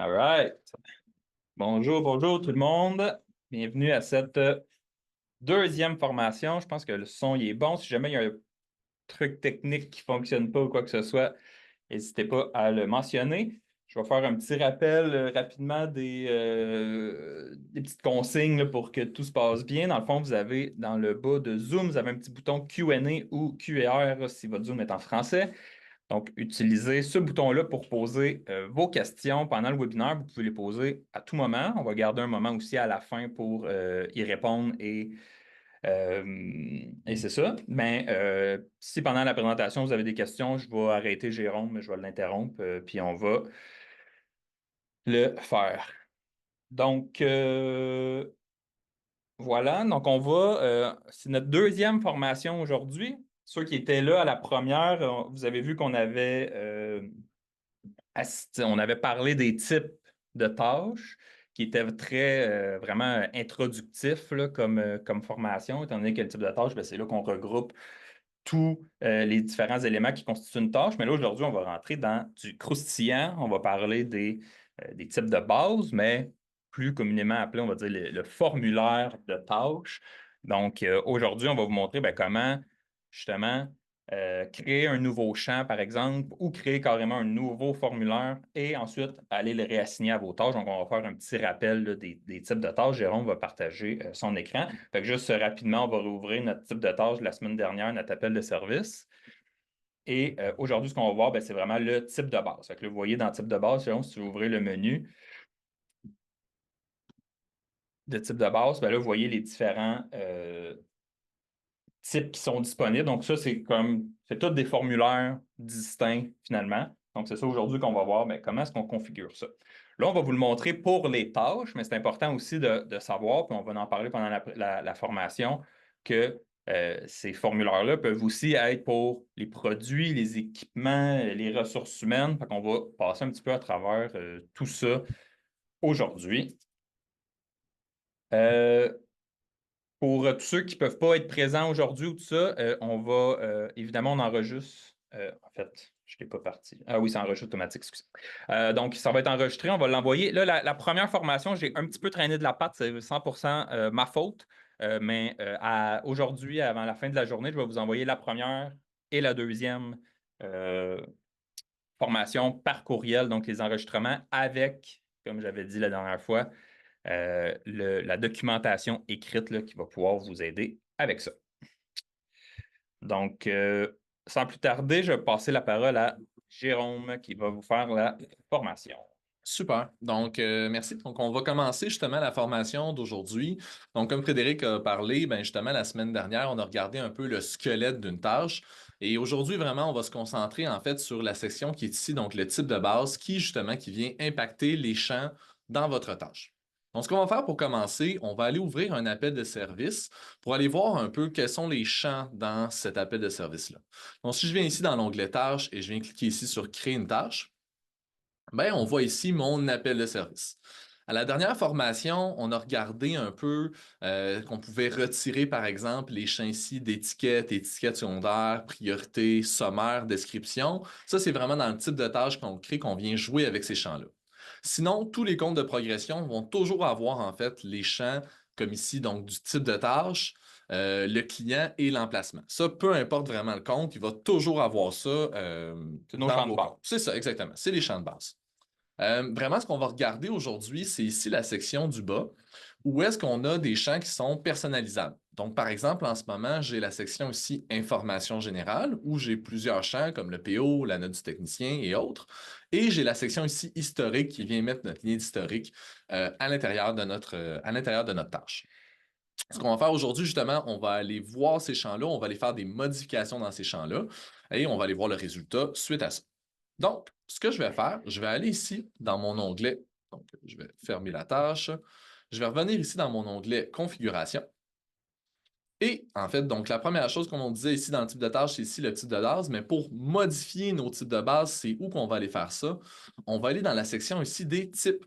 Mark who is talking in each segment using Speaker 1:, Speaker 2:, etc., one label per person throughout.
Speaker 1: All right. Bonjour, bonjour tout le monde. Bienvenue à cette deuxième formation. Je pense que le son il est bon. Si jamais il y a un truc technique qui ne fonctionne pas ou quoi que ce soit, n'hésitez pas à le mentionner. Je vais faire un petit rappel rapidement des petites consignes là, pour que tout se passe bien. Dans le fond, vous avez dans le bas de Zoom, vous avez un petit bouton Q&A ou QR si votre Zoom est en français. Donc, utilisez ce bouton-là pour poser vos questions pendant le webinaire. Vous pouvez les poser à tout moment. On va garder un moment aussi à la fin pour y répondre et c'est ça. Mais si pendant la présentation, vous avez des questions, je vais arrêter Jérôme, mais je vais l'interrompre, puis on va le faire. Donc, voilà. Donc, c'est notre deuxième formation aujourd'hui. Ceux qui étaient là à la première, vous avez vu qu'on avait on avait parlé des types de tâches qui étaient très vraiment introductifs là, comme formation, étant donné que le type de tâche, ben, c'est là qu'on regroupe tous les différents éléments qui constituent une tâche. Mais là, aujourd'hui, on va rentrer dans du croustillant. On va parler des types de base, mais plus communément appelé, on va dire le formulaire de tâches. Donc, aujourd'hui, on va vous montrer ben, comment justement créer un nouveau champ, par exemple, ou créer carrément un nouveau formulaire et ensuite aller le réassigner à vos tâches. Donc, on va faire un petit rappel là, des types de tâches. Jérôme va partager son écran. Fait que juste rapidement, on va rouvrir notre type de tâche de la semaine dernière, notre appel de service. Et aujourd'hui, ce qu'on va voir, ben, c'est vraiment le type de base. Fait que là, vous voyez dans le type de base, Jérôme, si vous ouvrez le menu de type de base, ben là, vous voyez les différents types qui sont disponibles. Donc, ça, c'est tous des formulaires distincts finalement. Donc, c'est ça aujourd'hui qu'on va voir, mais comment est-ce qu'on configure ça. Là, on va vous le montrer pour les tâches, mais c'est important aussi de savoir, puis on va en parler pendant la formation, que ces formulaires-là peuvent aussi être pour les produits, les équipements, les ressources humaines. Fait qu'on va passer un petit peu à travers tout ça aujourd'hui. Euh, Pour tous ceux qui ne peuvent pas être présents aujourd'hui ou tout ça, évidemment, on enregistre. En fait, je ne l'ai pas parti. Ah oui, c'est enregistré automatique, excusez. Donc, ça va être enregistré, on va l'envoyer. Là, la première formation, j'ai un petit peu traîné de la patte, c'est 100% ma faute. Mais aujourd'hui, avant la fin de la journée, je vais vous envoyer la première et la deuxième euh, formation par courriel, donc les enregistrements avec, comme j'avais dit la dernière fois, la documentation écrite là, qui va pouvoir vous aider avec ça. Donc, sans plus tarder, je vais passer la parole à Jérôme qui va vous faire la formation.
Speaker 2: Super. Donc, merci. Donc, on va commencer justement la formation d'aujourd'hui. Donc, comme Frédéric a parlé, ben justement, la semaine dernière, on a regardé un peu le squelette d'une tâche. Et aujourd'hui, vraiment, on va se concentrer en fait sur la section qui est ici, donc le type de base, qui vient impacter les champs dans votre tâche. Donc, ce qu'on va faire pour commencer, on va aller ouvrir un appel de service pour aller voir un peu quels sont les champs dans cet appel de service-là. Donc, si je viens ici dans l'onglet tâche et je viens cliquer ici sur créer une tâche, ben, on voit ici mon appel de service. À la dernière formation, on a regardé un peu qu'on pouvait retirer, par exemple, les champs ici d'étiquettes, étiquettes secondaires, priorité, sommaire, description. Ça, c'est vraiment dans le type de tâche qu'on crée, qu'on vient jouer avec ces champs-là. Sinon, tous les comptes de progression vont toujours avoir, en fait, les champs, comme ici, donc du type de tâche, le client et l'emplacement. Ça, peu importe vraiment le compte, il va toujours avoir ça
Speaker 1: C'est nos
Speaker 2: dans
Speaker 1: champs de
Speaker 2: vos
Speaker 1: base.
Speaker 2: comptes. C'est ça, exactement. C'est les champs de base. Vraiment, ce qu'on va regarder aujourd'hui, c'est ici la section du bas, où est-ce qu'on a des champs qui sont personnalisables. Donc, par exemple, en ce moment, j'ai la section ici Information générale, où j'ai plusieurs champs comme le PO, la note du technicien et autres. Et j'ai la section ici Historique qui vient mettre notre lien d'historique à l'intérieur de notre tâche. Ce qu'on va faire aujourd'hui, justement, on va aller voir ces champs-là, on va aller faire des modifications dans ces champs-là et on va aller voir le résultat suite à ça. Donc, ce que je vais faire, je vais aller ici dans mon onglet. Donc, je vais fermer la tâche. Je vais revenir ici dans mon onglet Configuration. Et en fait, donc la première chose qu'on disait ici dans le type de tâche, c'est ici le type de base, mais pour modifier nos types de base, c'est où qu'on va aller faire ça? On va aller dans la section ici des types.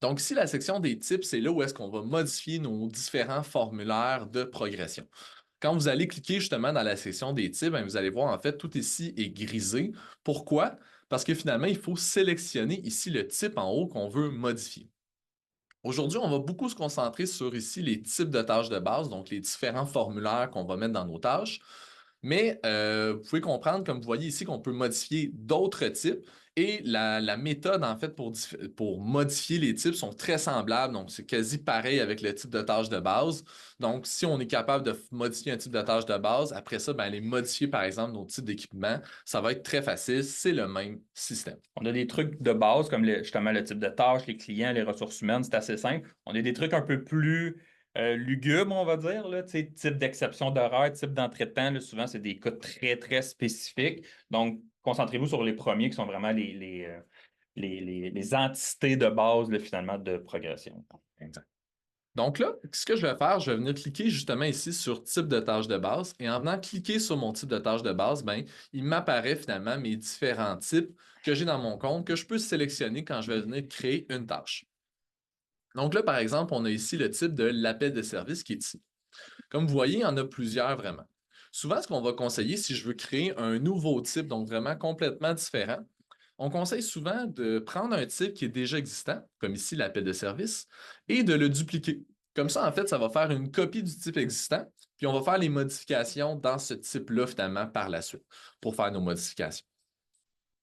Speaker 2: Donc ici, la section des types, c'est là où est-ce qu'on va modifier nos différents formulaires de progression. Quand vous allez cliquer justement dans la section des types, bien, vous allez voir en fait tout ici est grisé. Pourquoi? parce que finalement, il faut sélectionner ici le type en haut qu'on veut modifier. Aujourd'hui, on va beaucoup se concentrer sur ici les types de tâches de base, donc les différents formulaires qu'on va mettre dans nos tâches. Mais vous pouvez comprendre, comme vous voyez ici, qu'on peut modifier d'autres types et la méthode, en fait, pour modifier les types sont très semblables. Donc, c'est quasi pareil avec le type de tâche de base. Donc, si on est capable de modifier un type de tâche de base, après ça, ben, aller modifier, par exemple, nos types d'équipement, ça va être très facile. C'est le même système.
Speaker 1: On a des trucs de base comme justement le type de tâche, les clients, les ressources humaines, c'est assez simple. On a des trucs un peu plus lugubres, on va dire, là, type d'exception d'horaire, type d'entrée de temps. Là, souvent, c'est des cas très, très spécifiques. Donc, concentrez-vous sur les premiers qui sont vraiment les entités de base, là, finalement, de progression.
Speaker 2: Exact. Donc là, ce que je vais faire, je vais venir cliquer justement ici sur type de tâche de base et en venant cliquer sur mon type de tâche de base, ben, il m'apparaît finalement mes différents types que j'ai dans mon compte que je peux sélectionner quand je vais venir créer une tâche. Donc là, par exemple, on a ici le type de l'appel de service qui est ici. Comme vous voyez, il y en a plusieurs vraiment. Souvent, ce qu'on va conseiller si je veux créer un nouveau type, donc vraiment complètement différent, on conseille souvent de prendre un type qui est déjà existant, comme ici l'appel de service, et de le dupliquer. Comme ça, en fait, ça va faire une copie du type existant, puis on va faire les modifications dans ce type-là, finalement, par la suite, pour faire nos modifications.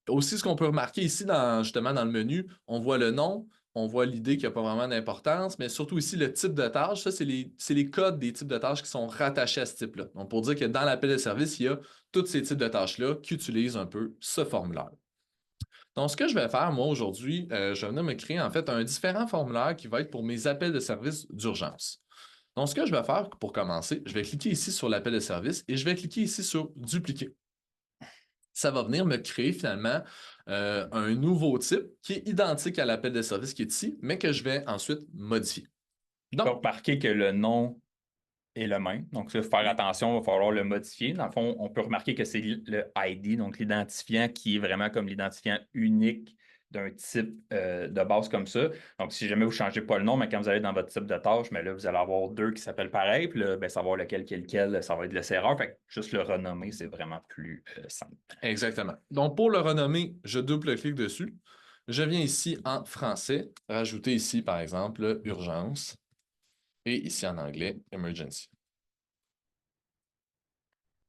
Speaker 2: Aussi, ce qu'on peut remarquer ici, justement, dans le menu, on voit le nom, on voit l'idée qu'il n'y a pas vraiment d'importance, mais surtout ici, le type de tâche, ça, c'est les codes des types de tâches qui sont rattachés à ce type-là. Donc, pour dire que dans l'appel de service, il y a tous ces types de tâches-là qui utilisent un peu ce formulaire. Donc, ce que je vais faire, moi, aujourd'hui, je vais venir me créer, en fait, un différent formulaire qui va être pour mes appels de service d'urgence. Donc, ce que je vais faire pour commencer, je vais cliquer ici sur l'appel de service et je vais cliquer ici sur dupliquer. Ça va venir me créer finalement un nouveau type qui est identique à l'appel de service qui est ici, mais que je vais ensuite modifier.
Speaker 1: Tu peux remarquer que le nom est le même. Donc, ça, faire attention, il va falloir le modifier. Dans le fond, on peut remarquer que c'est le ID, donc l'identifiant qui est vraiment comme l'identifiant unique d'un type de base comme ça. Donc, si jamais vous ne changez pas le nom, mais quand vous allez dans votre type de tâche, mais là, vous allez avoir deux qui s'appellent pareil. Puis là, ben, savoir lequel qui est lequel, ça va être laisser erreur. Fait que juste le renommer, c'est vraiment plus simple.
Speaker 2: Exactement. Donc, pour le renommer, je double-clique dessus. Je viens ici en français, rajouter ici, par exemple, urgence. Et ici en anglais, emergency.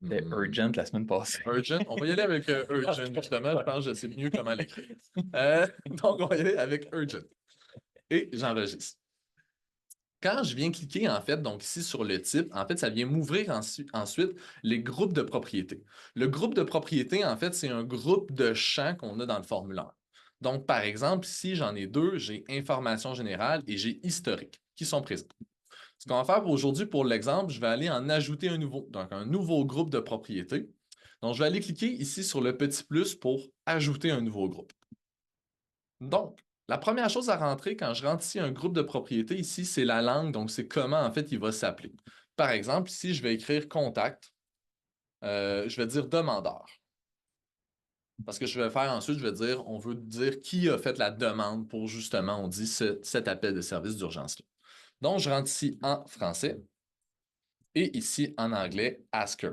Speaker 1: C'était urgent la semaine passée.
Speaker 2: Urgent. On va y aller avec urgent, justement. Je pense que je sais mieux comment l'écrire. Donc, on va y aller avec urgent. Et j'enregistre. Quand je viens cliquer, en fait, donc ici sur le type, en fait, ça vient m'ouvrir ensuite les groupes de propriétés. Le groupe de propriétés, en fait, c'est un groupe de champs qu'on a dans le formulaire. Donc, par exemple, ici, j'en ai deux, j'ai information générale et j'ai historique qui sont présents. Ce qu'on va faire pour aujourd'hui, pour l'exemple, je vais aller en ajouter un nouveau, donc un nouveau groupe de propriétés. Donc, je vais aller cliquer ici sur le petit plus pour ajouter un nouveau groupe. Donc, la première chose à rentrer quand je rentre ici un groupe de propriétés, ici, c'est la langue, donc c'est comment en fait il va s'appeler. Par exemple, ici, je vais écrire contact, je vais dire demandeur. Parce que je vais faire ensuite, je vais dire, on veut dire qui a fait la demande pour justement, on dit cet appel de service d'urgence-là. Donc, je rentre ici en français et ici en anglais, asker.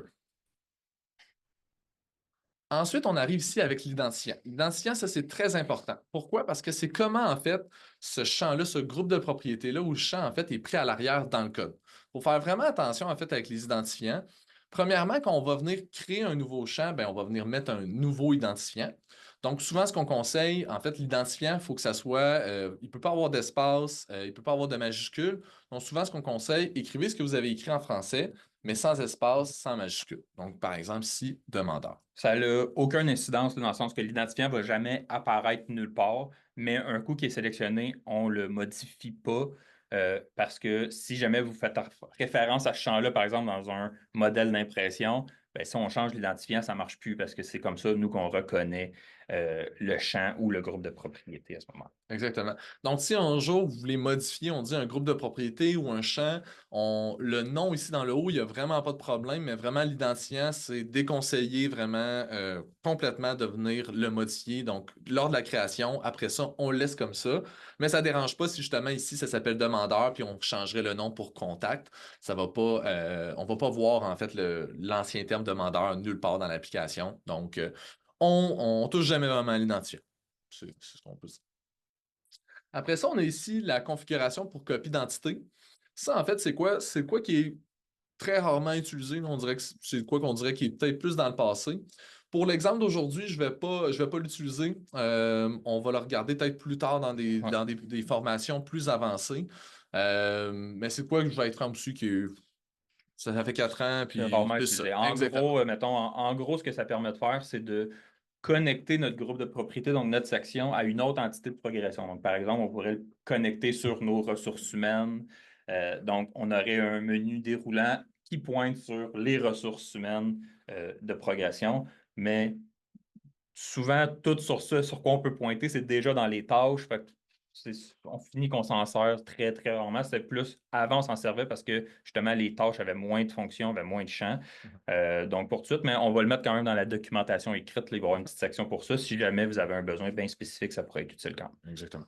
Speaker 2: Ensuite, on arrive ici avec l'identifiant. L'identifiant, ça, c'est très important. Pourquoi? Parce que c'est comment, en fait, ce champ-là, ce groupe de propriétés-là, où le champ, en fait, est pris à l'arrière dans le code. Il faut faire vraiment attention, en fait, avec les identifiants. Premièrement, quand on va venir créer un nouveau champ, bien, on va venir mettre un nouveau identifiant. Donc, souvent, ce qu'on conseille, en fait, l'identifiant, il faut que ça soit, il ne peut pas avoir d'espace, il ne peut pas avoir de majuscule. Donc, souvent, ce qu'on conseille, écrivez ce que vous avez écrit en français, mais sans espace, sans majuscule. Donc, par exemple, ici, demandeur.
Speaker 1: Ça n'a aucune incidence là, dans le sens que l'identifiant ne va jamais apparaître nulle part, mais un coup qui est sélectionné, on ne le modifie pas parce que si jamais vous faites référence à ce champ-là, par exemple, dans un modèle d'impression, ben, si on change l'identifiant, ça ne marche plus parce que c'est comme ça, nous, qu'on reconnaît le champ ou le groupe de propriété à ce moment-là.
Speaker 2: Exactement. Donc, si un jour vous voulez modifier, on dit un groupe de propriétés ou un champ, le nom ici dans le haut, il n'y a vraiment pas de problème, mais vraiment l'identifiant, c'est déconseillé vraiment complètement de venir le modifier. Donc, lors de la création, après ça, on le laisse comme ça. Mais ça ne dérange pas si justement ici, ça s'appelle demandeur, puis on changerait le nom pour contact. Ça va pas, on ne va pas voir en fait l'ancien terme demandeur nulle part dans l'application. Donc, on touche jamais vraiment à l'identifiant. C'est ce qu'on peut dire. Après ça, on a ici la configuration pour copie d'identité. Ça, en fait, c'est quoi? C'est quoi qui est très rarement utilisé. On dirait que c'est quoi qu'on dirait qui est peut-être plus dans le passé. Pour l'exemple d'aujourd'hui, je vais pas l'utiliser. On va le regarder peut-être plus tard dans
Speaker 1: Ouais.
Speaker 2: des formations plus avancées. Mais c'est quoi que je vais être en dessus ça fait 4 ans,
Speaker 1: C'est
Speaker 2: puis
Speaker 1: rarement
Speaker 2: c'est ça.
Speaker 1: utilisé. En
Speaker 2: Exactement.
Speaker 1: gros, mettons, en gros, ce que ça permet de faire, c'est de connecter notre groupe de propriété, donc notre section, à une autre entité de progression. Donc, par exemple, on pourrait le connecter sur nos ressources humaines. Donc, on aurait un menu déroulant qui pointe sur les ressources humaines de progression, mais souvent, tout sur ça, sur quoi on peut pointer, c'est déjà dans les tâches. Fait que on finit qu'on s'en sert très, très rarement. C'était plus avant, on s'en servait parce que justement, les tâches avaient moins de fonctions, avaient moins de champs. Donc, pour tout de suite, mais on va le mettre quand même dans la documentation écrite. Là, il va y avoir une petite section pour ça. Si jamais vous avez un besoin bien spécifique, ça pourrait être utile quand même.
Speaker 2: Exactement.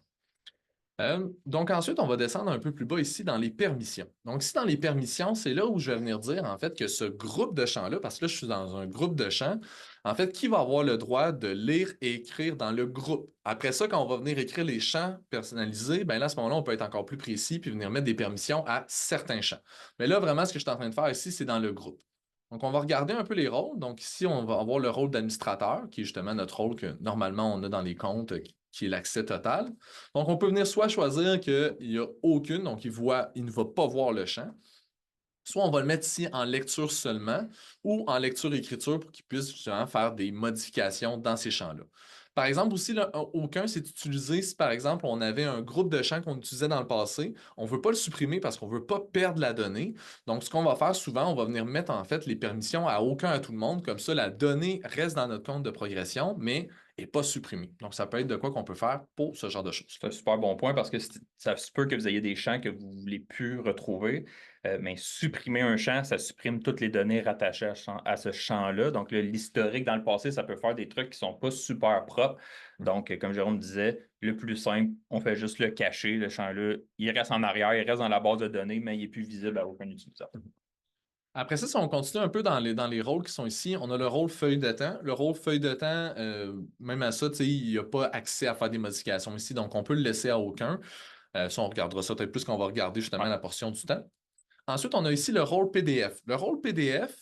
Speaker 2: Donc ensuite, on va descendre un peu plus bas ici dans les permissions. Donc ici, dans les permissions, c'est là où je vais venir dire en fait que ce groupe de champs-là, parce que là, je suis dans un groupe de champs, en fait, qui va avoir le droit de lire et écrire dans le groupe. Après ça, quand on va venir écrire les champs personnalisés, ben là, à ce moment-là, on peut être encore plus précis puis venir mettre des permissions à certains champs. Mais là, vraiment, ce que je suis en train de faire ici, c'est dans le groupe. Donc, on va regarder un peu les rôles. Donc, ici, on va avoir le rôle d'administrateur, qui est justement notre rôle que normalement on a dans les comptes, qui est l'accès total. Donc, on peut venir soit choisir qu'il n'y a aucune, donc il ne va pas voir le champ, soit on va le mettre ici en lecture seulement ou en lecture-écriture pour qu'il puisse justement faire des modifications dans ces champs-là. Par exemple, aussi, là, aucun, c'est utilisé si, par exemple, on avait un groupe de champs qu'on utilisait dans le passé. On ne veut pas le supprimer parce qu'on ne veut pas perdre la donnée. Donc, ce qu'on va faire souvent, on va venir mettre en fait les permissions à aucun à tout le monde. Comme ça, la donnée reste dans notre compte de progression, mais n'est pas supprimée. Donc, ça peut être de quoi qu'on peut faire pour ce genre de choses.
Speaker 1: C'est un super bon point parce que ça se peut que vous ayez des champs que vous ne voulez plus retrouver, mais supprimer un champ, ça supprime toutes les données rattachées à ce champ-là. Donc, l'historique dans le passé, ça peut faire des trucs qui ne sont pas super propres. Donc, comme Jérôme disait, le plus simple, on fait juste le cacher, le champ-là, il reste en arrière, il reste dans la base de données, mais il n'est plus visible à aucun utilisateur.
Speaker 2: Après ça, si on continue un peu dans les rôles qui sont ici, on a le rôle feuille de temps. Le rôle feuille de temps, même à ça, il n'y a pas accès à faire des modifications ici, donc on peut le laisser à aucun. Ça, on regardera ça peut-être plus qu'on va regarder justement
Speaker 1: Ouais.
Speaker 2: la portion du temps. Ensuite, on a ici le rôle PDF. Le rôle PDF,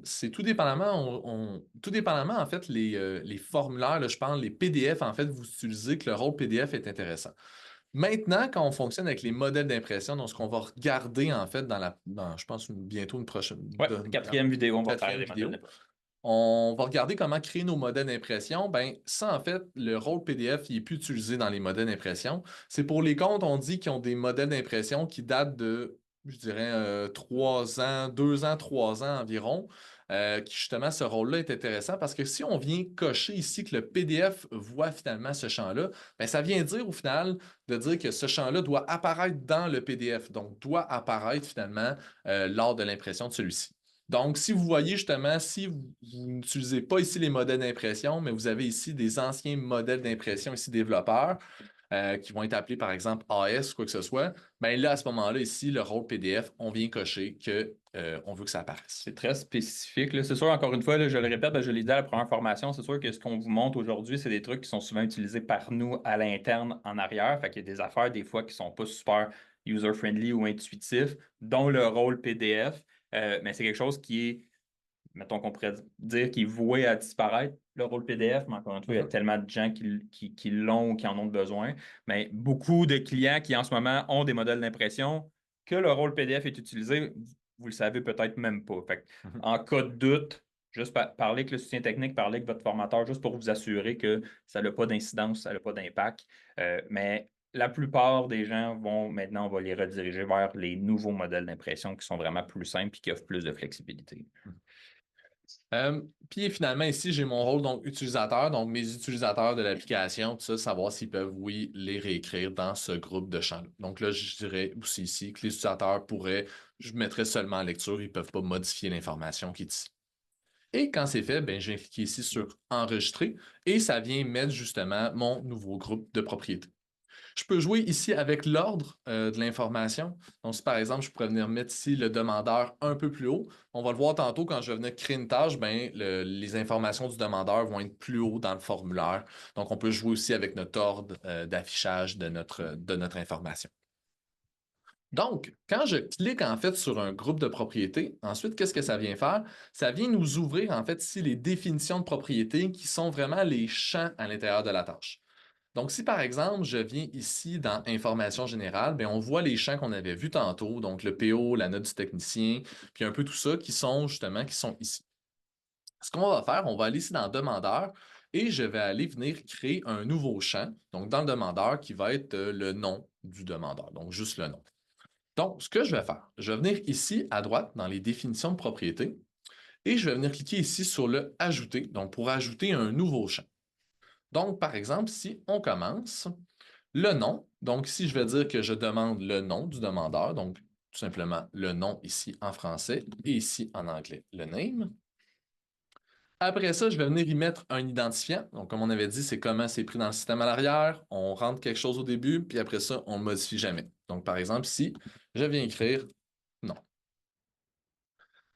Speaker 2: c'est tout dépendamment, tout dépendamment, en fait, les formulaires, là, je parle, les PDF, en fait, vous utilisez que le rôle PDF est intéressant. Maintenant, quand on fonctionne avec les modèles d'impression, donc ce qu'on va regarder, en fait, je pense, bientôt une prochaine,
Speaker 1: Ouais, quatrième vidéo, on va faire
Speaker 2: quatrième
Speaker 1: les modèles
Speaker 2: vidéo,
Speaker 1: d'impression.
Speaker 2: on va regarder comment créer nos modèles d'impression. Ben, ça, en fait, le rôle PDF, il est plus utilisé dans les modèles d'impression. C'est pour les comptes, on dit qu'ils ont des modèles d'impression qui datent de, je dirais, 3 ans, 2 ans, 3 ans environ. Qui justement, ce rôle-là est intéressant parce que si on vient cocher ici que le PDF voit finalement ce champ-là, ben, ça vient dire au final de dire que ce champ-là doit apparaître dans le PDF, donc doit apparaître finalement lors de l'impression de celui-ci. Donc, si vous voyez justement, si vous n'utilisez pas ici les modèles d'impression, mais vous avez ici des anciens modèles d'impression ici développeurs qui vont être appelés par exemple AS ou quoi que ce soit, bien là, à ce moment-là, ici, le rôle PDF, on vient cocher qu'on veut que ça apparaisse.
Speaker 1: C'est très spécifique, là. C'est sûr, encore une fois, là, je le répète, je l'ai dit à la première formation, c'est sûr que ce qu'on vous montre aujourd'hui, c'est des trucs qui sont souvent utilisés par nous à l'interne en arrière. Fait qu'il y a des affaires, des fois, qui sont pas super user-friendly ou intuitifs, dont le rôle PDF. Mais c'est quelque chose qui est, mettons qu'on pourrait dire, qui est voué à disparaître, le rôle PDF. Mais encore une fois, il y a tellement de gens qui l'ont ou qui en ont besoin. Mais beaucoup de clients qui, en ce moment, ont des modèles d'impression, que le rôle PDF est utilisé, vous le savez peut-être même pas. Fait que, en cas de doute, juste parler avec le soutien technique, parler avec votre formateur, juste pour vous assurer que ça n'a pas d'incidence, ça n'a pas d'impact. Mais la plupart des gens maintenant, on va les rediriger vers les nouveaux modèles d'impression qui sont vraiment plus simples et qui offrent plus de flexibilité.
Speaker 2: Puis finalement, ici, j'ai mon rôle donc utilisateur, donc mes utilisateurs de l'application, tout ça, savoir s'ils peuvent, oui, les réécrire dans ce groupe de champs-là. Donc là, je dirais aussi ici que les utilisateurs pourraient, je mettrais seulement en lecture, ils ne peuvent pas modifier l'information qui est ici. Et quand c'est fait, ben, je viens cliquer ici sur Enregistrer et ça vient mettre justement mon nouveau groupe de propriétés. Je peux jouer ici avec l'ordre de l'information. Donc, si par exemple, je pourrais venir mettre ici le demandeur un peu plus haut, on va le voir tantôt quand je vais venir créer une tâche, ben, les informations du demandeur vont être plus haut dans le formulaire. Donc, on peut jouer aussi avec notre ordre d'affichage de notre information. Donc, quand je clique en fait sur un groupe de propriétés, ensuite, qu'est-ce que ça vient faire? Ça vient nous ouvrir en fait ici les définitions de propriétés qui sont vraiment les champs à l'intérieur de la tâche. Donc, si par exemple, je viens ici dans Information générale, bien, on voit les champs qu'on avait vus tantôt, donc le PO, la note du technicien, puis un peu tout ça qui sont ici. Ce qu'on va faire, on va aller ici dans Demandeur et je vais aller venir créer un nouveau champ, donc dans le demandeur qui va être le nom du demandeur, donc juste le nom. Donc, ce que je vais faire, je vais venir ici à droite dans les définitions de propriété et je vais venir cliquer ici sur le Ajouter, donc pour ajouter un nouveau champ. Donc, par exemple, si on commence, le nom, donc ici, je vais dire que je demande le nom du demandeur, donc tout simplement le nom ici en français et ici en anglais, le name. Après ça, je vais venir y mettre un identifiant. Donc, comme on avait dit, c'est comment c'est pris dans le système à l'arrière. On rentre quelque chose au début, puis après ça, on ne modifie jamais. Donc, par exemple, ici, je viens écrire non.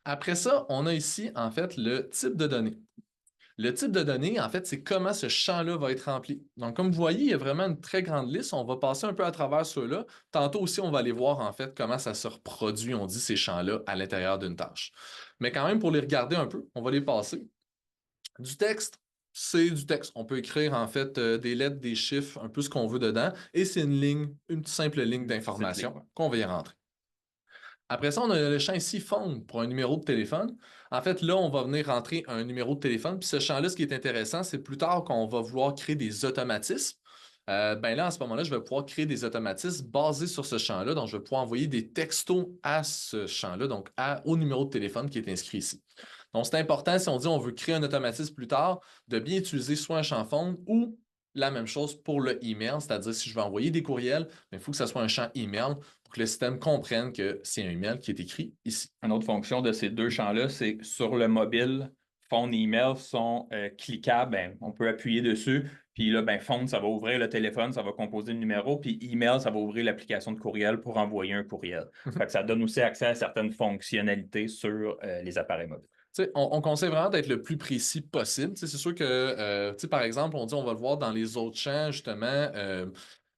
Speaker 2: Après ça, on a ici, en fait, le type de données. Le type de données, en fait, c'est comment ce champ-là va être rempli. Donc, comme vous voyez, il y a vraiment une très grande liste. On va passer un peu à travers ceux-là. Tantôt aussi, on va aller voir, en fait, comment ça se reproduit, on dit, ces champs-là à l'intérieur d'une tâche. Mais quand même, pour les regarder un peu, on va les passer. Du texte, c'est du texte. On peut écrire, en fait, des lettres, des chiffres, un peu ce qu'on veut dedans. Et c'est une simple ligne d'information qu'on va y rentrer. Après ça, on a le champ ici phone pour un numéro de téléphone. En fait, là, on va venir rentrer un numéro de téléphone. Puis ce champ-là, ce qui est intéressant, c'est plus tard qu'on va vouloir créer des automatismes. Ben là, à ce moment-là, je vais pouvoir créer des automatismes basés sur ce champ-là. Donc, je vais pouvoir envoyer des textos à ce champ-là, donc au numéro de téléphone qui est inscrit ici. Donc, c'est important, si on dit on veut créer un automatisme plus tard, de bien utiliser soit un champ phone ou la même chose pour le email, c'est-à-dire si je veux envoyer des courriels, il faut que ce soit un champ email pour que le système comprenne que c'est un email qui est écrit ici.
Speaker 1: Une autre fonction de ces deux champs-là, c'est sur le mobile, phone et email sont cliquables. Ben, on peut appuyer dessus. Puis là, ben, phone, ça va ouvrir le téléphone, ça va composer le numéro. Puis email, ça va ouvrir l'application de courriel pour envoyer un courriel. Fait que ça donne aussi accès à certaines fonctionnalités sur les appareils mobiles.
Speaker 2: On conseille vraiment d'être le plus précis possible. C'est sûr que, par exemple, on dit on va le voir dans les autres champs, justement.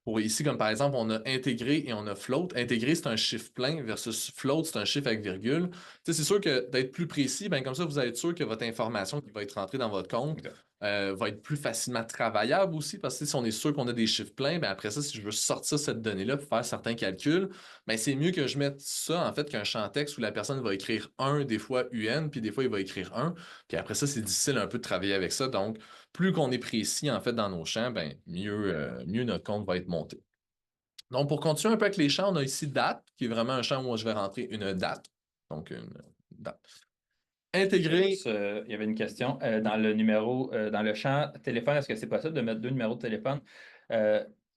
Speaker 2: Pour ici, comme par exemple, on a intégré et on a float. Intégré, c'est un chiffre plein versus float, c'est un chiffre avec virgule. C'est sûr que d'être plus précis, ben, comme ça, vous allez être sûr que votre information qui va être rentrée dans votre compte va être plus facilement travaillable aussi, parce que si on est sûr qu'on a des chiffres pleins, ben, après ça, si je veux sortir cette donnée-là pour faire certains calculs, ben, c'est mieux que je mette ça, en fait, qu'un champ texte où la personne va écrire 1, des fois UN, puis des fois, il va écrire 1. Puis après ça, c'est difficile un peu de travailler avec ça. Donc, plus qu'on est précis, en fait, dans nos champs, ben, mieux notre compte va être monté. Donc, pour continuer un peu avec les champs, on a ici date, qui est vraiment un champ où je vais rentrer une date. Donc, une date. Intégrer.
Speaker 1: Il y avait une question. Dans le numéro, dans le champ téléphone, est-ce que c'est possible de mettre deux numéros de téléphone?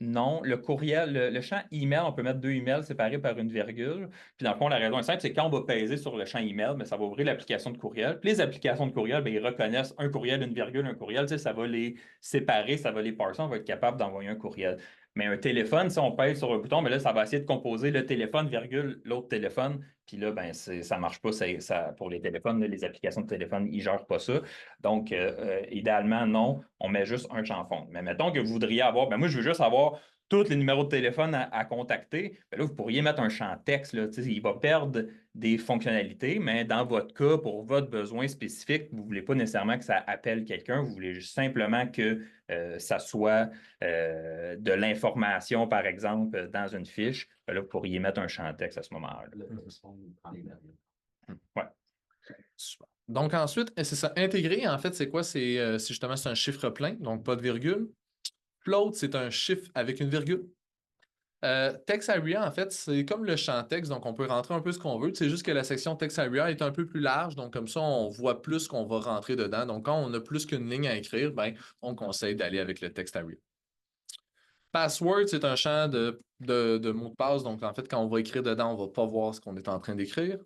Speaker 1: Non. Le courriel, le champ email, on peut mettre deux emails séparés par une virgule. Puis dans le fond, la raison est simple, c'est quand on va peser sur le champ email, mais ça va ouvrir l'application de courriel. Puis les applications de courriel, bien, ils reconnaissent un courriel, une virgule, un courriel. Tu sais, ça va les séparer, ça va les parser, on va être capable d'envoyer un courriel. Mais un téléphone, si on pèse sur un bouton, mais là, ça va essayer de composer le téléphone, virgule, l'autre téléphone. Puis là, ben, ça ne marche pas pour les téléphones, là, les applications de téléphone, ils ne gèrent pas ça. Donc, idéalement, non, on met juste un champ fond. Mais mettons que vous voudriez avoir, ben moi, je veux juste avoir tous les numéros de téléphone à contacter. Ben là, vous pourriez mettre un champ texte. Là, il va perdre des fonctionnalités, mais dans votre cas, pour votre besoin spécifique, vous ne voulez pas nécessairement que ça appelle quelqu'un, vous voulez juste simplement que ça soit de l'information, par exemple, dans une fiche. Ben là, vous pourriez mettre un champ texte à ce moment-là. Ouais.
Speaker 2: Super. Donc ensuite, c'est ça. Intégrer, en fait, c'est quoi? C'est justement c'est un chiffre plein, donc pas de virgule. Float, c'est un chiffre avec une virgule. Text area, en fait, c'est comme le champ texte, donc on peut rentrer un peu ce qu'on veut. C'est juste que la section text area est un peu plus large, donc comme ça, on voit plus qu'on va rentrer dedans. Donc, quand on a plus qu'une ligne à écrire, ben, on conseille d'aller avec le text area. Password, c'est un champ de mots de passe, donc en fait, quand on va écrire dedans, on ne va pas voir ce qu'on est en train d'écrire.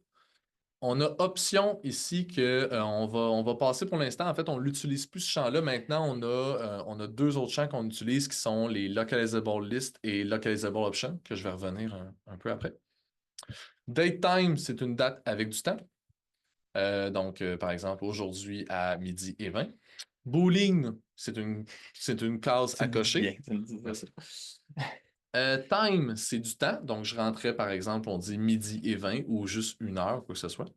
Speaker 2: On a option ici que on va passer pour l'instant. En fait, on l'utilise plus ce champ-là. Maintenant, on a deux autres champs qu'on utilise qui sont les localizable list et localizable option, que je vais revenir un peu après. Date time, c'est une date avec du temps. Donc, par exemple, aujourd'hui à midi et 20. Boolean, c'est une case à cocher.
Speaker 1: Bien, tu me dis ça.
Speaker 2: Time, c'est du temps. Donc, je rentrais, par exemple, on dit midi et 20 ou juste 1 heure, quoi que ce soit.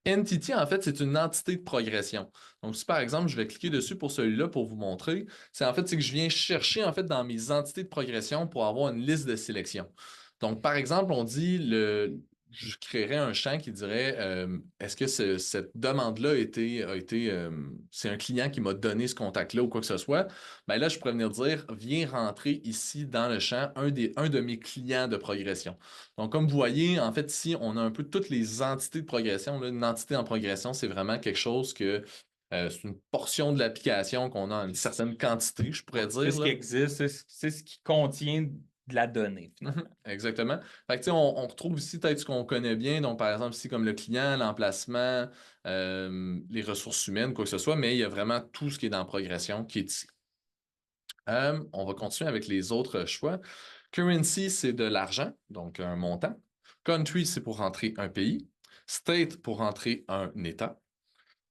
Speaker 2: Entity, en fait, c'est une entité de progression. Donc, si par exemple, je vais cliquer dessus pour celui-là pour vous montrer, c'est que je viens chercher en fait dans mes entités de progression pour avoir une liste de sélection. Donc, par exemple, on dit je créerais un champ qui dirait est-ce que cette demande-là c'est un client qui m'a donné ce contact-là ou quoi que ce soit? Ben là, je pourrais venir dire viens rentrer ici dans le champ un de mes clients de progression. Donc, comme vous voyez, en fait, ici, on a un peu toutes les entités de progression. Là. Une entité en progression, c'est vraiment quelque chose que c'est une portion de l'application qu'on a en une certaine quantité, je pourrais dire.
Speaker 1: C'est ce qui existe, c'est ce qui contient de la donnée, finalement.
Speaker 2: Exactement. Fait que, on retrouve ici peut-être ce qu'on connaît bien. Donc, par exemple, ici, comme le client, l'emplacement, les ressources humaines, quoi que ce soit, mais il y a vraiment tout ce qui est dans la progression qui est ici. On va continuer avec les autres choix. Currency, c'est de l'argent, donc un montant. Country, c'est pour rentrer un pays. State, pour rentrer un État.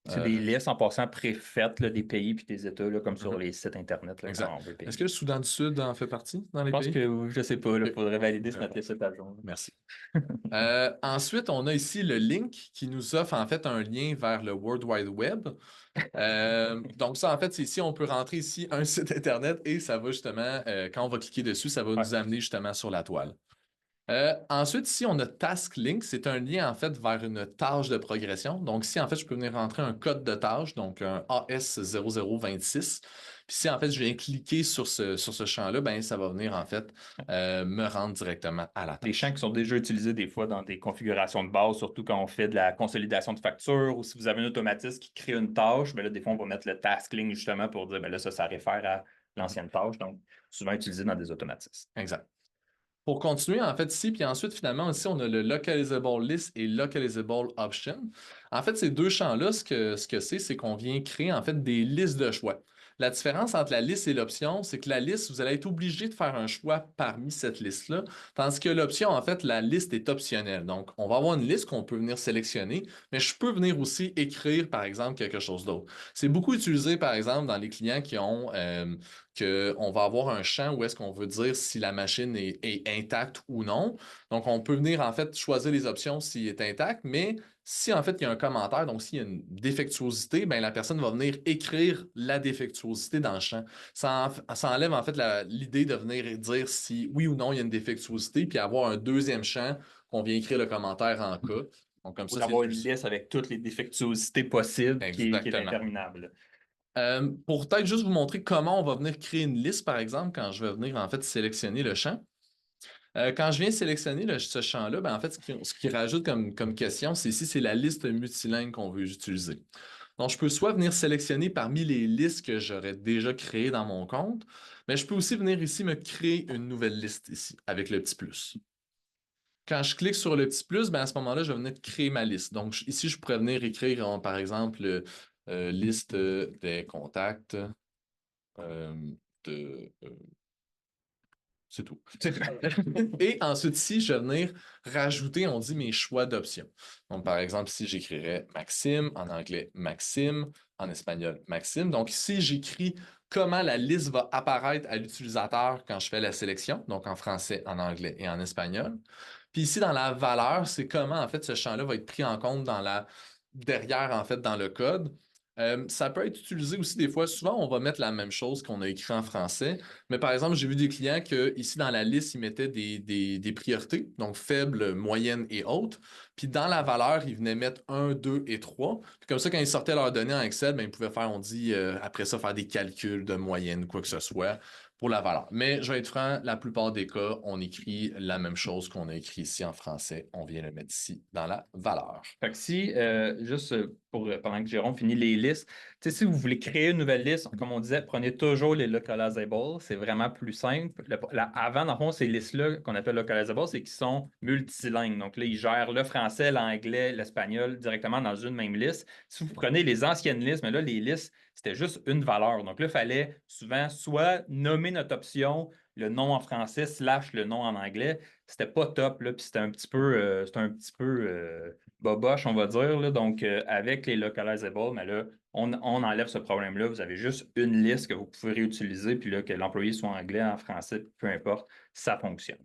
Speaker 1: C'est des listes en passant préfaites là, des pays puis des États, là, comme sur les sites Internet, là,
Speaker 2: Exact.
Speaker 1: quand on veut payer.
Speaker 2: Est-ce que le Soudan du Sud en fait partie dans les
Speaker 1: Je pense
Speaker 2: pays?
Speaker 1: que, je sais pas, il
Speaker 2: Ok.
Speaker 1: faudrait valider sur notre liste à jour.
Speaker 2: Merci. Ensuite, on a ici le link qui nous offre en fait un lien vers le World Wide Web. Donc ça, en fait, c'est ici, on peut rentrer ici un site Internet et ça va justement, quand on va cliquer dessus, ça va
Speaker 1: Ouais.
Speaker 2: nous amener justement sur la toile. Ensuite, ici, on a Task Link. C'est un lien, en fait, vers une tâche de progression. Donc, ici, en fait, je peux venir rentrer un code de tâche, donc un AS0026. Puis si, en fait, je viens cliquer sur ce champ-là, ben, ça va venir, en fait, me rendre directement à la
Speaker 1: Des
Speaker 2: tâche.
Speaker 1: champs qui sont déjà utilisés des fois dans des configurations de base, surtout quand on fait de la consolidation de factures ou si vous avez un automatisme qui crée une tâche, ben là, des fois, on va mettre le task link justement pour dire, ben là, ça réfère à l'ancienne tâche, donc souvent utilisé dans des automatismes.
Speaker 2: Exact. Pour continuer, en fait, ici, puis ensuite, finalement, ici, on a le Localizable List et Localizable Option. En fait, ces deux champs-là, ce que c'est qu'on vient créer, en fait, des listes de choix. La différence entre la liste et l'option, c'est que la liste, vous allez être obligé de faire un choix parmi cette liste-là, tandis que l'option, en fait, la liste est optionnelle. Donc, on va avoir une liste qu'on peut venir sélectionner, mais je peux venir aussi écrire, par exemple, quelque chose d'autre. C'est beaucoup utilisé, par exemple, dans les clients qui ont qu'on va avoir un champ où est-ce qu'on veut dire si la machine est intacte ou non. Donc, on peut venir en fait choisir les options s'il est intact, mais si en fait il y a un commentaire, donc s'il y a une défectuosité, ben, la personne va venir écrire la défectuosité dans le champ. Ça enlève en fait l'idée de venir dire si oui ou non il y a une défectuosité, puis avoir un deuxième champ qu'on vient écrire le commentaire en cas. Donc, comme
Speaker 1: Ou
Speaker 2: ça, c'est
Speaker 1: d'avoir une
Speaker 2: plus.
Speaker 1: liste avec toutes les défectuosités possibles qui est
Speaker 2: Exactement.
Speaker 1: interminable.
Speaker 2: Pour peut-être juste vous montrer comment on va venir créer une liste, par exemple, quand je vais venir en fait sélectionner le champ. Quand je viens sélectionner ce champ-là, ben, en fait, ce qui rajoute comme question, c'est ici, c'est la liste multilingue qu'on veut utiliser. Donc, je peux soit venir sélectionner parmi les listes que j'aurais déjà créées dans mon compte, mais je peux aussi venir ici me créer une nouvelle liste ici, avec le petit plus. Quand je clique sur le petit plus, ben, à ce moment-là, je vais venir créer ma liste. Donc, ici, je pourrais venir écrire, par exemple, liste des contacts de c'est tout. Et ensuite, ici, je vais venir rajouter, on dit, mes choix d'options. Donc, par exemple, ici, j'écrirais Maxime, en anglais Maxime, en espagnol Maxime. Donc, ici, j'écris comment la liste va apparaître à l'utilisateur quand je fais la sélection, donc en français, en anglais et en espagnol. Puis ici, dans la valeur, c'est comment, en fait, ce champ-là va être pris en compte derrière, en fait, dans le code. Ça peut être utilisé aussi des fois. Souvent, on va mettre la même chose qu'on a écrit en français. Mais par exemple, j'ai vu des clients que ici dans la liste, ils mettaient des priorités, donc faibles, moyennes et hautes. Puis dans la valeur, ils venaient mettre 1, 2 et 3. Puis comme ça, quand ils sortaient leurs données en Excel, ben, ils pouvaient faire, on dit, après ça, faire des calculs de moyenne, quoi que ce soit, pour la valeur. Mais je vais être franc, la plupart des cas, on écrit la même chose qu'on a écrit ici en français. On vient le mettre ici dans la valeur.
Speaker 1: Fait que si, juste pendant que Jérôme finit les listes. Tu sais, si vous voulez créer une nouvelle liste, comme on disait, prenez toujours les localizables. C'est vraiment plus simple. Avant, dans le fond, ces listes-là qu'on appelle localizables, c'est qu'ils sont multilingues. Donc là, ils gèrent le français, l'anglais, l'espagnol directement dans une même liste. Si vous prenez les anciennes listes, mais là, les listes, c'était juste une valeur. Donc là, il fallait souvent soit nommer notre option, le nom en français, / le nom en anglais. C'était pas top, là, puis c'était un petit peu boboche, on va dire, là. Donc, avec les localizables, mais là, on enlève ce problème-là. Vous avez juste une liste que vous pouvez réutiliser, puis là, que l'employé soit en anglais, en français, peu importe, ça fonctionne.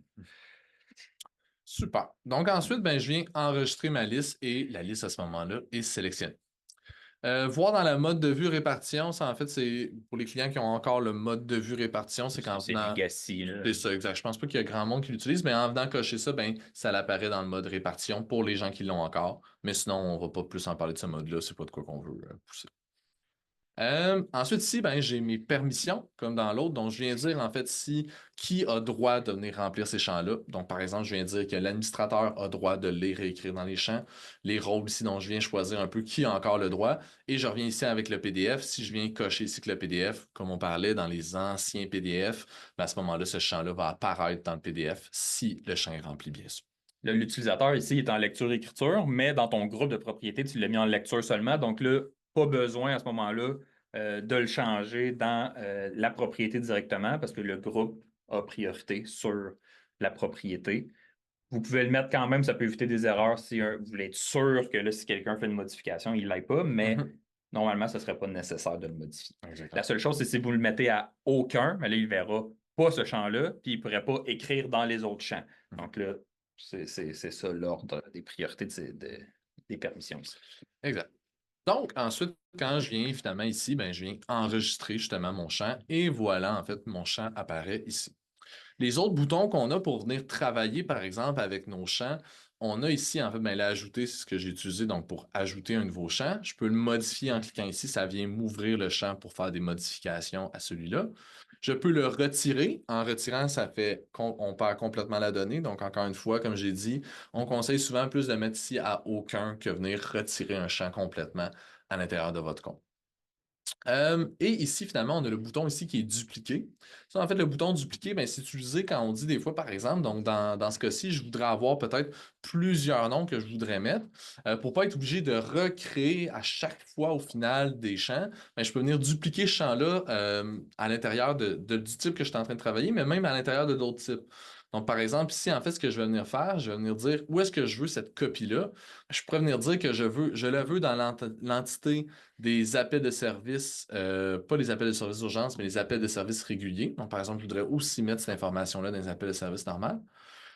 Speaker 2: Super. Donc ensuite, ben, je viens enregistrer ma liste et la liste à ce moment-là est sélectionnée. Voir dans la mode de vue répartition, ça en fait, c'est pour les clients qui ont encore le mode de vue répartition, c'est qu'en
Speaker 1: C'est
Speaker 2: venant.
Speaker 1: legacy, là.
Speaker 2: C'est ça, exact. Je pense pas qu'il y a grand monde qui l'utilise, mais en venant cocher ça, ben, ça l'apparaît dans le mode répartition pour les gens qui l'ont encore. Mais sinon, on va pas plus en parler de ce mode-là, c'est pas de quoi qu'on veut pousser. Ensuite, ici, ben, j'ai mes permissions, comme dans l'autre. Donc, je viens dire, en fait, qui a droit de venir remplir ces champs-là. Donc, par exemple, je viens dire que l'administrateur a droit de les réécrire dans les champs. Les rôles ici, donc, je viens choisir un peu qui a encore le droit. Et je reviens ici avec le PDF. Si je viens cocher ici que le PDF, comme on parlait dans les anciens PDF, ben, à ce moment-là, ce champ-là va apparaître dans le PDF si le champ est rempli, bien sûr.
Speaker 1: L'utilisateur ici est en lecture-écriture, mais dans ton groupe de propriété, tu l'as mis en lecture seulement. Donc là, pas besoin à ce moment-là de le changer dans la propriété directement parce que le groupe a priorité sur la propriété. Vous pouvez le mettre quand même, ça peut éviter des erreurs si vous voulez être sûr que là, si quelqu'un fait une modification, il ne l'aille pas, mais normalement, ce ne serait pas nécessaire de le modifier.
Speaker 2: Exactement.
Speaker 1: La seule chose, c'est si vous le mettez à aucun, mais là, il ne verra pas ce champ-là, puis il ne pourrait pas écrire dans les autres champs. Donc là, c'est ça l'ordre des priorités des permissions.
Speaker 2: Exact. Donc, ensuite, quand je viens finalement ici, ben, je viens enregistrer justement mon champ et voilà, en fait, mon champ apparaît ici. Les autres boutons qu'on a pour venir travailler, par exemple, avec nos champs, on a ici, en fait, ben, l'ajouter, c'est ce que j'ai utilisé donc pour ajouter un nouveau champ. Je peux le modifier en cliquant ici, ça vient m'ouvrir le champ pour faire des modifications à celui-là. Je peux le retirer. En retirant, ça fait qu'on perd complètement la donnée. Donc, encore une fois, comme j'ai dit, on conseille souvent plus de mettre ici à aucun que venir retirer un champ complètement à l'intérieur de votre compte. Et ici, finalement, on a le bouton ici qui est dupliqué. Ça, en fait, le bouton dupliqué, ben, c'est utilisé quand on dit des fois, par exemple, donc dans ce cas-ci, je voudrais avoir peut-être plusieurs noms que je voudrais mettre. Pour ne pas être obligé de recréer à chaque fois au final des champs, ben, je peux venir dupliquer ce champ-là à l'intérieur du type que je suis en train de travailler, mais même à l'intérieur de d'autres types. Donc, par exemple, ici, en fait, ce que je vais venir faire, je vais venir dire où est-ce que je veux cette copie-là. Je pourrais venir dire que je la veux dans l'entité des appels de service, pas les appels de service d'urgence, mais les appels de service réguliers. Donc, par exemple, je voudrais aussi mettre cette information-là dans les appels de service normaux.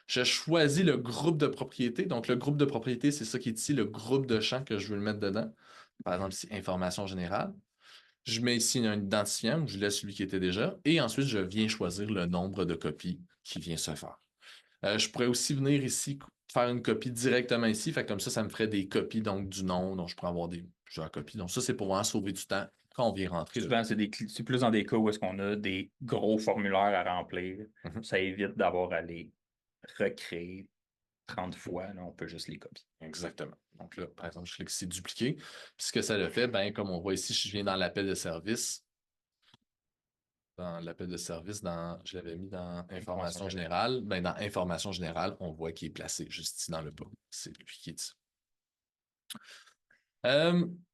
Speaker 2: Je choisis le groupe de propriété. Donc, le groupe de propriété, c'est ça qui est ici, le groupe de champs que je veux le mettre dedans. Par exemple, ici, information générale. Je mets ici un identifiant, ou je laisse celui qui était déjà. Et ensuite, je viens choisir le nombre de copies qui vient se faire. Je pourrais aussi venir ici faire une copie directement ici. Fait que comme ça me ferait des copies donc, du nom. Donc, je pourrais avoir plusieurs copies. Donc, ça, c'est pour vraiment sauver du temps quand on vient rentrer.
Speaker 1: Souvent, c'est plus dans des cas où est-ce qu'on a des gros formulaires à remplir. Ça évite d'avoir à les recréer 30 fois. Là, on peut juste les copier.
Speaker 2: Exactement. Donc là, par exemple, je clique ici dupliquer. Puis ce que ça le fait, ben, comme on voit ici, je viens dans l'appel de service. Dans l'appel de service, je l'avais mis dans information générale. Ben, dans information générale, on voit qu'il est placé juste ici dans le bas. C'est lui qui est ici.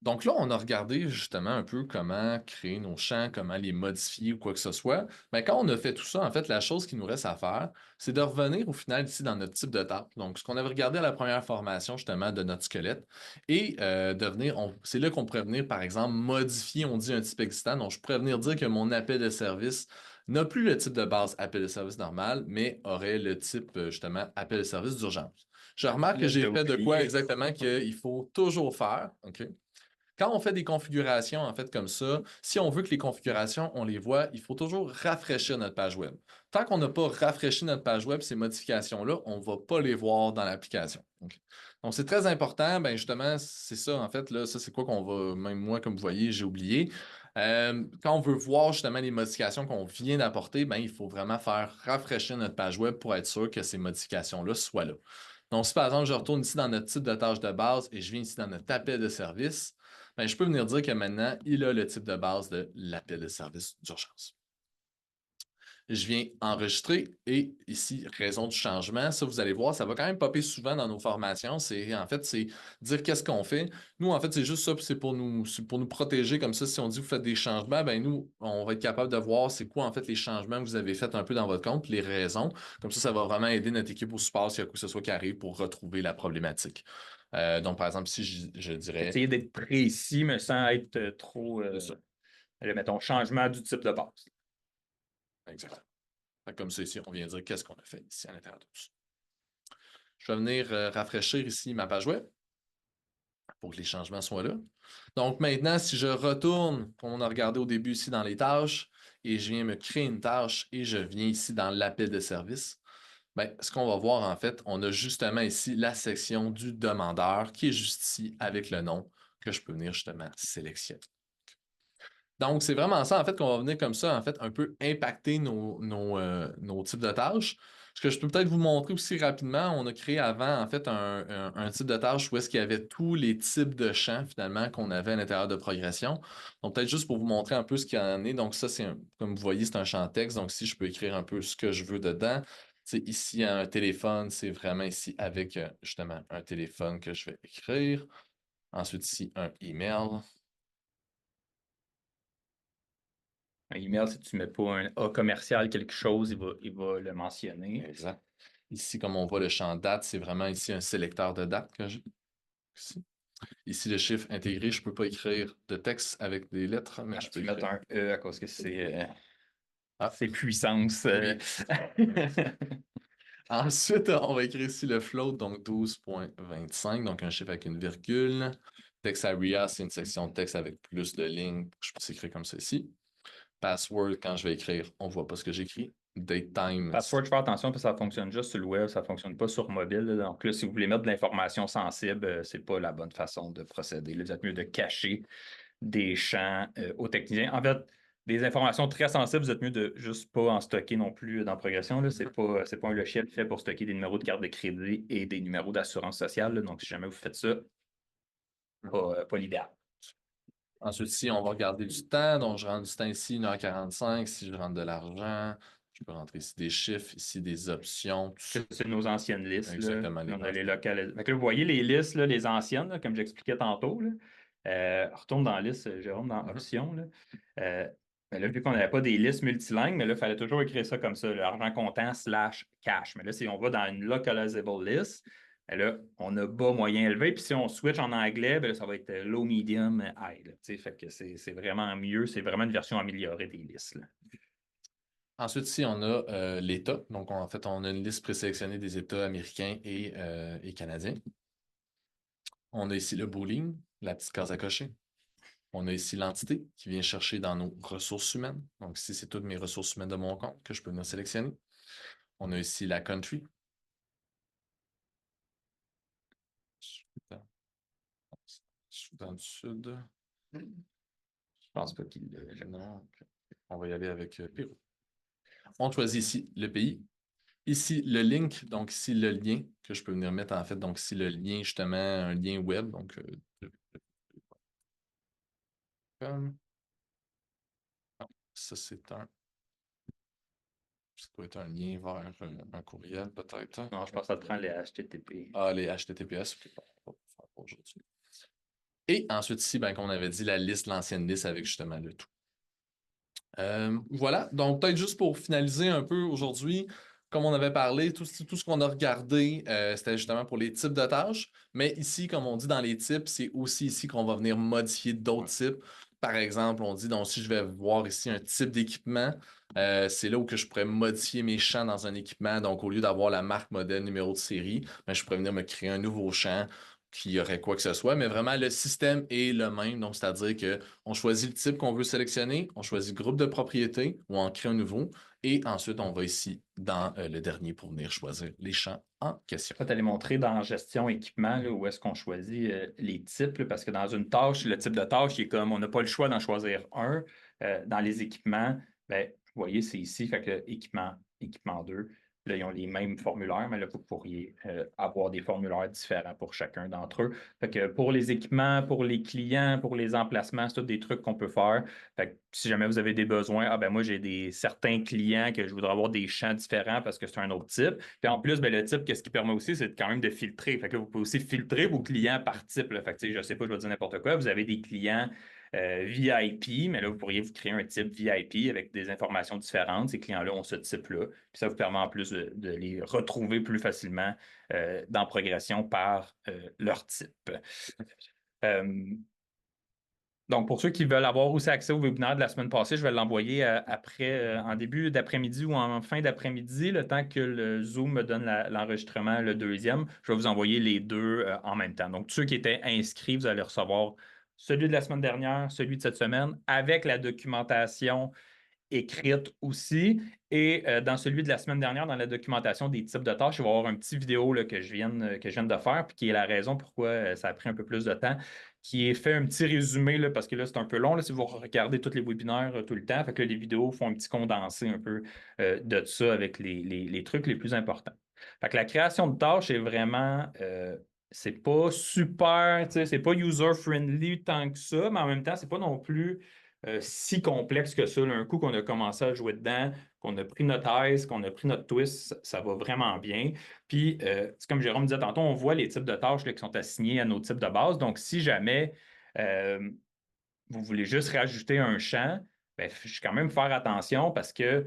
Speaker 2: Donc là, on a regardé justement un peu comment créer nos champs, comment les modifier ou quoi que ce soit. Mais quand on a fait tout ça, en fait, la chose qui nous reste à faire, c'est de revenir au final ici dans notre type de table. Donc, ce qu'on avait regardé à la première formation justement de notre squelette et de venir, c'est là qu'on pourrait venir, par exemple, modifier, on dit un type existant. Donc, je pourrais venir dire que mon appel de service n'a plus le type de base appel de service normal, mais aurait le type justement appel de service d'urgence. Je remarque que j'ai fait de quoi exactement qu'il faut toujours faire. OK? Quand on fait des configurations, en fait, comme ça, si on veut que les configurations, on les voit, il faut toujours rafraîchir notre page web. Tant qu'on n'a pas rafraîchi notre page web, ces modifications-là, on ne va pas les voir dans l'application. Okay? Donc, c'est très important. Ben, justement, c'est ça, en fait, là, ça, c'est quoi qu'on va, même moi, comme vous voyez, j'ai oublié. Quand on veut voir justement les modifications qu'on vient d'apporter, ben, il faut vraiment faire rafraîchir notre page web pour être sûr que ces modifications-là soient là. Donc, si par exemple, je retourne ici dans notre type de tâche de base et je viens ici dans notre appel de service, ben, je peux venir dire que maintenant, il a le type de base de l'appel de service d'urgence. Je viens enregistrer et ici, raison du changement. Ça, vous allez voir, ça va quand même popper souvent dans nos formations. C'est dire qu'est-ce qu'on fait. Nous, en fait, c'est juste ça, c'est pour nous protéger. Comme ça, si on dit que vous faites des changements, ben nous, on va être capable de voir c'est quoi, en fait, les changements que vous avez faits un peu dans votre compte, les raisons. Comme ça va vraiment aider notre équipe au support s'il y a quoi que ce soit qui arrive pour retrouver la problématique. Donc, par exemple, si je dirais.
Speaker 1: Essayer d'être précis, mais sans être trop, mettons, changement du type de base.
Speaker 2: Exactement. Comme ça, ici, on vient dire qu'est-ce qu'on a fait ici à l'intérieur de tout ça. Je vais venir rafraîchir ici ma page web pour que les changements soient là. Donc maintenant, si je retourne, comme on a regardé au début ici dans les tâches, et je viens me créer une tâche et je viens ici dans l'appel de service, bien, ce qu'on va voir en fait, on a justement ici la section du demandeur qui est juste ici avec le nom que je peux venir justement sélectionner. Donc, c'est vraiment ça, en fait, qu'on va venir comme ça, en fait, un peu impacter nos types de tâches. Ce que je peux peut-être vous montrer aussi rapidement, on a créé avant, en fait, un type de tâche où est-ce qu'il y avait tous les types de champs, finalement, qu'on avait à l'intérieur de progression. Donc, peut-être juste pour vous montrer un peu ce qu'il y en est. Donc, ça, comme vous voyez, c'est un champ texte. Donc, si je peux écrire un peu ce que je veux dedans. C'est ici, un téléphone, c'est vraiment ici avec, justement, un téléphone que je vais écrire. Ensuite, ici, un email.
Speaker 1: Un email, si tu ne mets pas un A commercial, quelque chose, il va le mentionner.
Speaker 2: Exact. Ici, comme on voit le champ date, c'est vraiment ici un sélecteur de date que j'ai. Ici, le chiffre intégré, je ne peux pas écrire de texte avec des lettres, mais je peux
Speaker 1: Tu mets
Speaker 2: écrire.
Speaker 1: un E à cause que c'est
Speaker 2: Ah,
Speaker 1: puissance.
Speaker 2: oui. Ensuite, on va écrire ici le float, donc 12,25, donc un chiffre avec une virgule. Text area, c'est une section de texte avec plus de lignes. Je peux écrire comme ça ici. Password, quand je vais écrire, on ne voit pas ce que j'écris. Date time.
Speaker 1: Password, je fais attention parce que ça fonctionne juste sur le web, ça ne fonctionne pas sur mobile. Donc là, si vous voulez mettre de l'information sensible, ce n'est pas la bonne façon de procéder. Là, vous êtes mieux de cacher des champs aux techniciens. En fait, des informations très sensibles, vous êtes mieux de juste pas en stocker non plus dans Progression. Ce n'est pas un logiciel fait pour stocker des numéros de carte de crédit et des numéros d'assurance sociale. Là. Donc, si jamais vous faites ça, pas l'idéal.
Speaker 2: Ensuite, ici, on va regarder du temps. Donc, je rentre du temps ici, 1h45. Si je rentre de l'argent, je peux rentrer ici des chiffres, ici des options.
Speaker 1: C'est nos anciennes listes.
Speaker 2: Exactement.
Speaker 1: Là. On a les locales. Là, vous voyez les listes, là, les anciennes, là, comme j'expliquais tantôt. Là. Retourne dans la liste, Jérôme, dans Options. Là. Mais là, vu qu'on n'avait pas des listes multilingues, mais là, il fallait toujours écrire ça comme ça, l'argent comptant / cash. Mais là, si on va dans une localizable list, ben là, on a bas, moyen, élevé. Puis si on switch en anglais, ben là, ça va être low, medium, high. Là, fait que c'est vraiment mieux. C'est vraiment une version améliorée des listes. Là.
Speaker 2: Ensuite, ici, on a l'État. Donc, en fait, on a une liste présélectionnée des États américains et canadiens. On a ici le boolean, la petite case à cocher. On a ici l'entité qui vient chercher dans nos ressources humaines. Donc, ici, c'est toutes mes ressources humaines de mon compte que je peux venir sélectionner. On a ici la country. Soudan du Sud.
Speaker 1: Je pense pas qu'il l'a.
Speaker 2: Non. On va y aller avec Pérou. On choisit ici le pays. Ici, le link, donc ici, le lien que je peux venir mettre en fait. Donc, ici, le lien, justement, un lien web. Donc, ça, c'est un. Ça doit être un lien vers un courriel, peut-être.
Speaker 1: Non, je pense que ça te prend les HTTP.
Speaker 2: Ah, les HTTPS. On va faire pour aujourd'hui. Et ensuite, ici, ben, comme on avait dit, la liste, l'ancienne liste avec justement le tout. Voilà, donc peut-être juste pour finaliser un peu aujourd'hui, comme on avait parlé, tout ce qu'on a regardé, c'était justement pour les types de tâches. Mais ici, comme on dit dans les types, c'est aussi ici qu'on va venir modifier d'autres types. Par exemple, on dit, donc si je vais voir ici un type d'équipement, c'est là où que je pourrais modifier mes champs dans un équipement. Donc, au lieu d'avoir la marque, modèle, numéro de série, ben, je pourrais venir me créer un nouveau champ qui aurait quoi que ce soit, mais vraiment le système est le même. Donc, c'est-à-dire qu'on choisit le type qu'on veut sélectionner, on choisit le groupe de propriétés ou on crée un nouveau, et ensuite on va ici dans le dernier pour venir choisir les champs en question.
Speaker 1: Tu allais montrer dans gestion équipement là, où est-ce qu'on choisit les types, là, parce que dans une tâche, le type de tâche, il est comme on n'a pas le choix d'en choisir un. Dans les équipements, ben, vous voyez, c'est ici, fait que équipement 2. Là, ils ont les mêmes formulaires, mais là, vous pourriez avoir des formulaires différents pour chacun d'entre eux. Fait que pour les équipements, pour les clients, pour les emplacements, c'est tous des trucs qu'on peut faire. Fait que si jamais vous avez des besoins, ah ben moi, j'ai certains clients que je voudrais avoir des champs différents parce que c'est un autre type. Puis en plus, ben, le type, qu'est-ce qui permet aussi, c'est quand même de filtrer. Fait que là, vous pouvez aussi filtrer vos clients par type, là. Fait que, je ne sais pas, je vais dire n'importe quoi. Vous avez des clients VIP, mais là, vous pourriez vous créer un type VIP avec des informations différentes. Ces clients-là ont ce type-là. Puis ça vous permet en plus de les retrouver plus facilement dans Progression par leur type. Euh, donc, pour ceux qui veulent avoir aussi accès au webinaire de la semaine passée, je vais l'envoyer après, en début d'après-midi ou en fin d'après-midi, le temps que le Zoom me donne l'enregistrement, le deuxième. Je vais vous envoyer les deux en même temps. Donc, ceux qui étaient inscrits, vous allez recevoir celui de la semaine dernière, celui de cette semaine, avec la documentation écrite aussi. Et dans celui de la semaine dernière, dans la documentation des types de tâches, il va y avoir un petit vidéo là, que je viens de faire, puis qui est la raison pourquoi ça a pris un peu plus de temps, qui est fait un petit résumé, là, parce que là, c'est un peu long là, si vous regardez tous les webinaires tout le temps. Fait que là, les vidéos font un petit condensé un peu de ça avec les trucs les plus importants. Fait que la création de tâches est vraiment. C'est pas super, c'est pas user-friendly tant que ça, mais en même temps, c'est pas non plus si complexe que ça. Là, un coup qu'on a commencé à jouer dedans, qu'on a pris notre aise, qu'on a pris notre twist, ça va vraiment bien. Puis, c'est comme Jérôme disait tantôt, on voit les types de tâches là, qui sont assignés à nos types de base. Donc, si jamais euh, vous voulez juste rajouter un champ, ben, je vais quand même faire attention parce que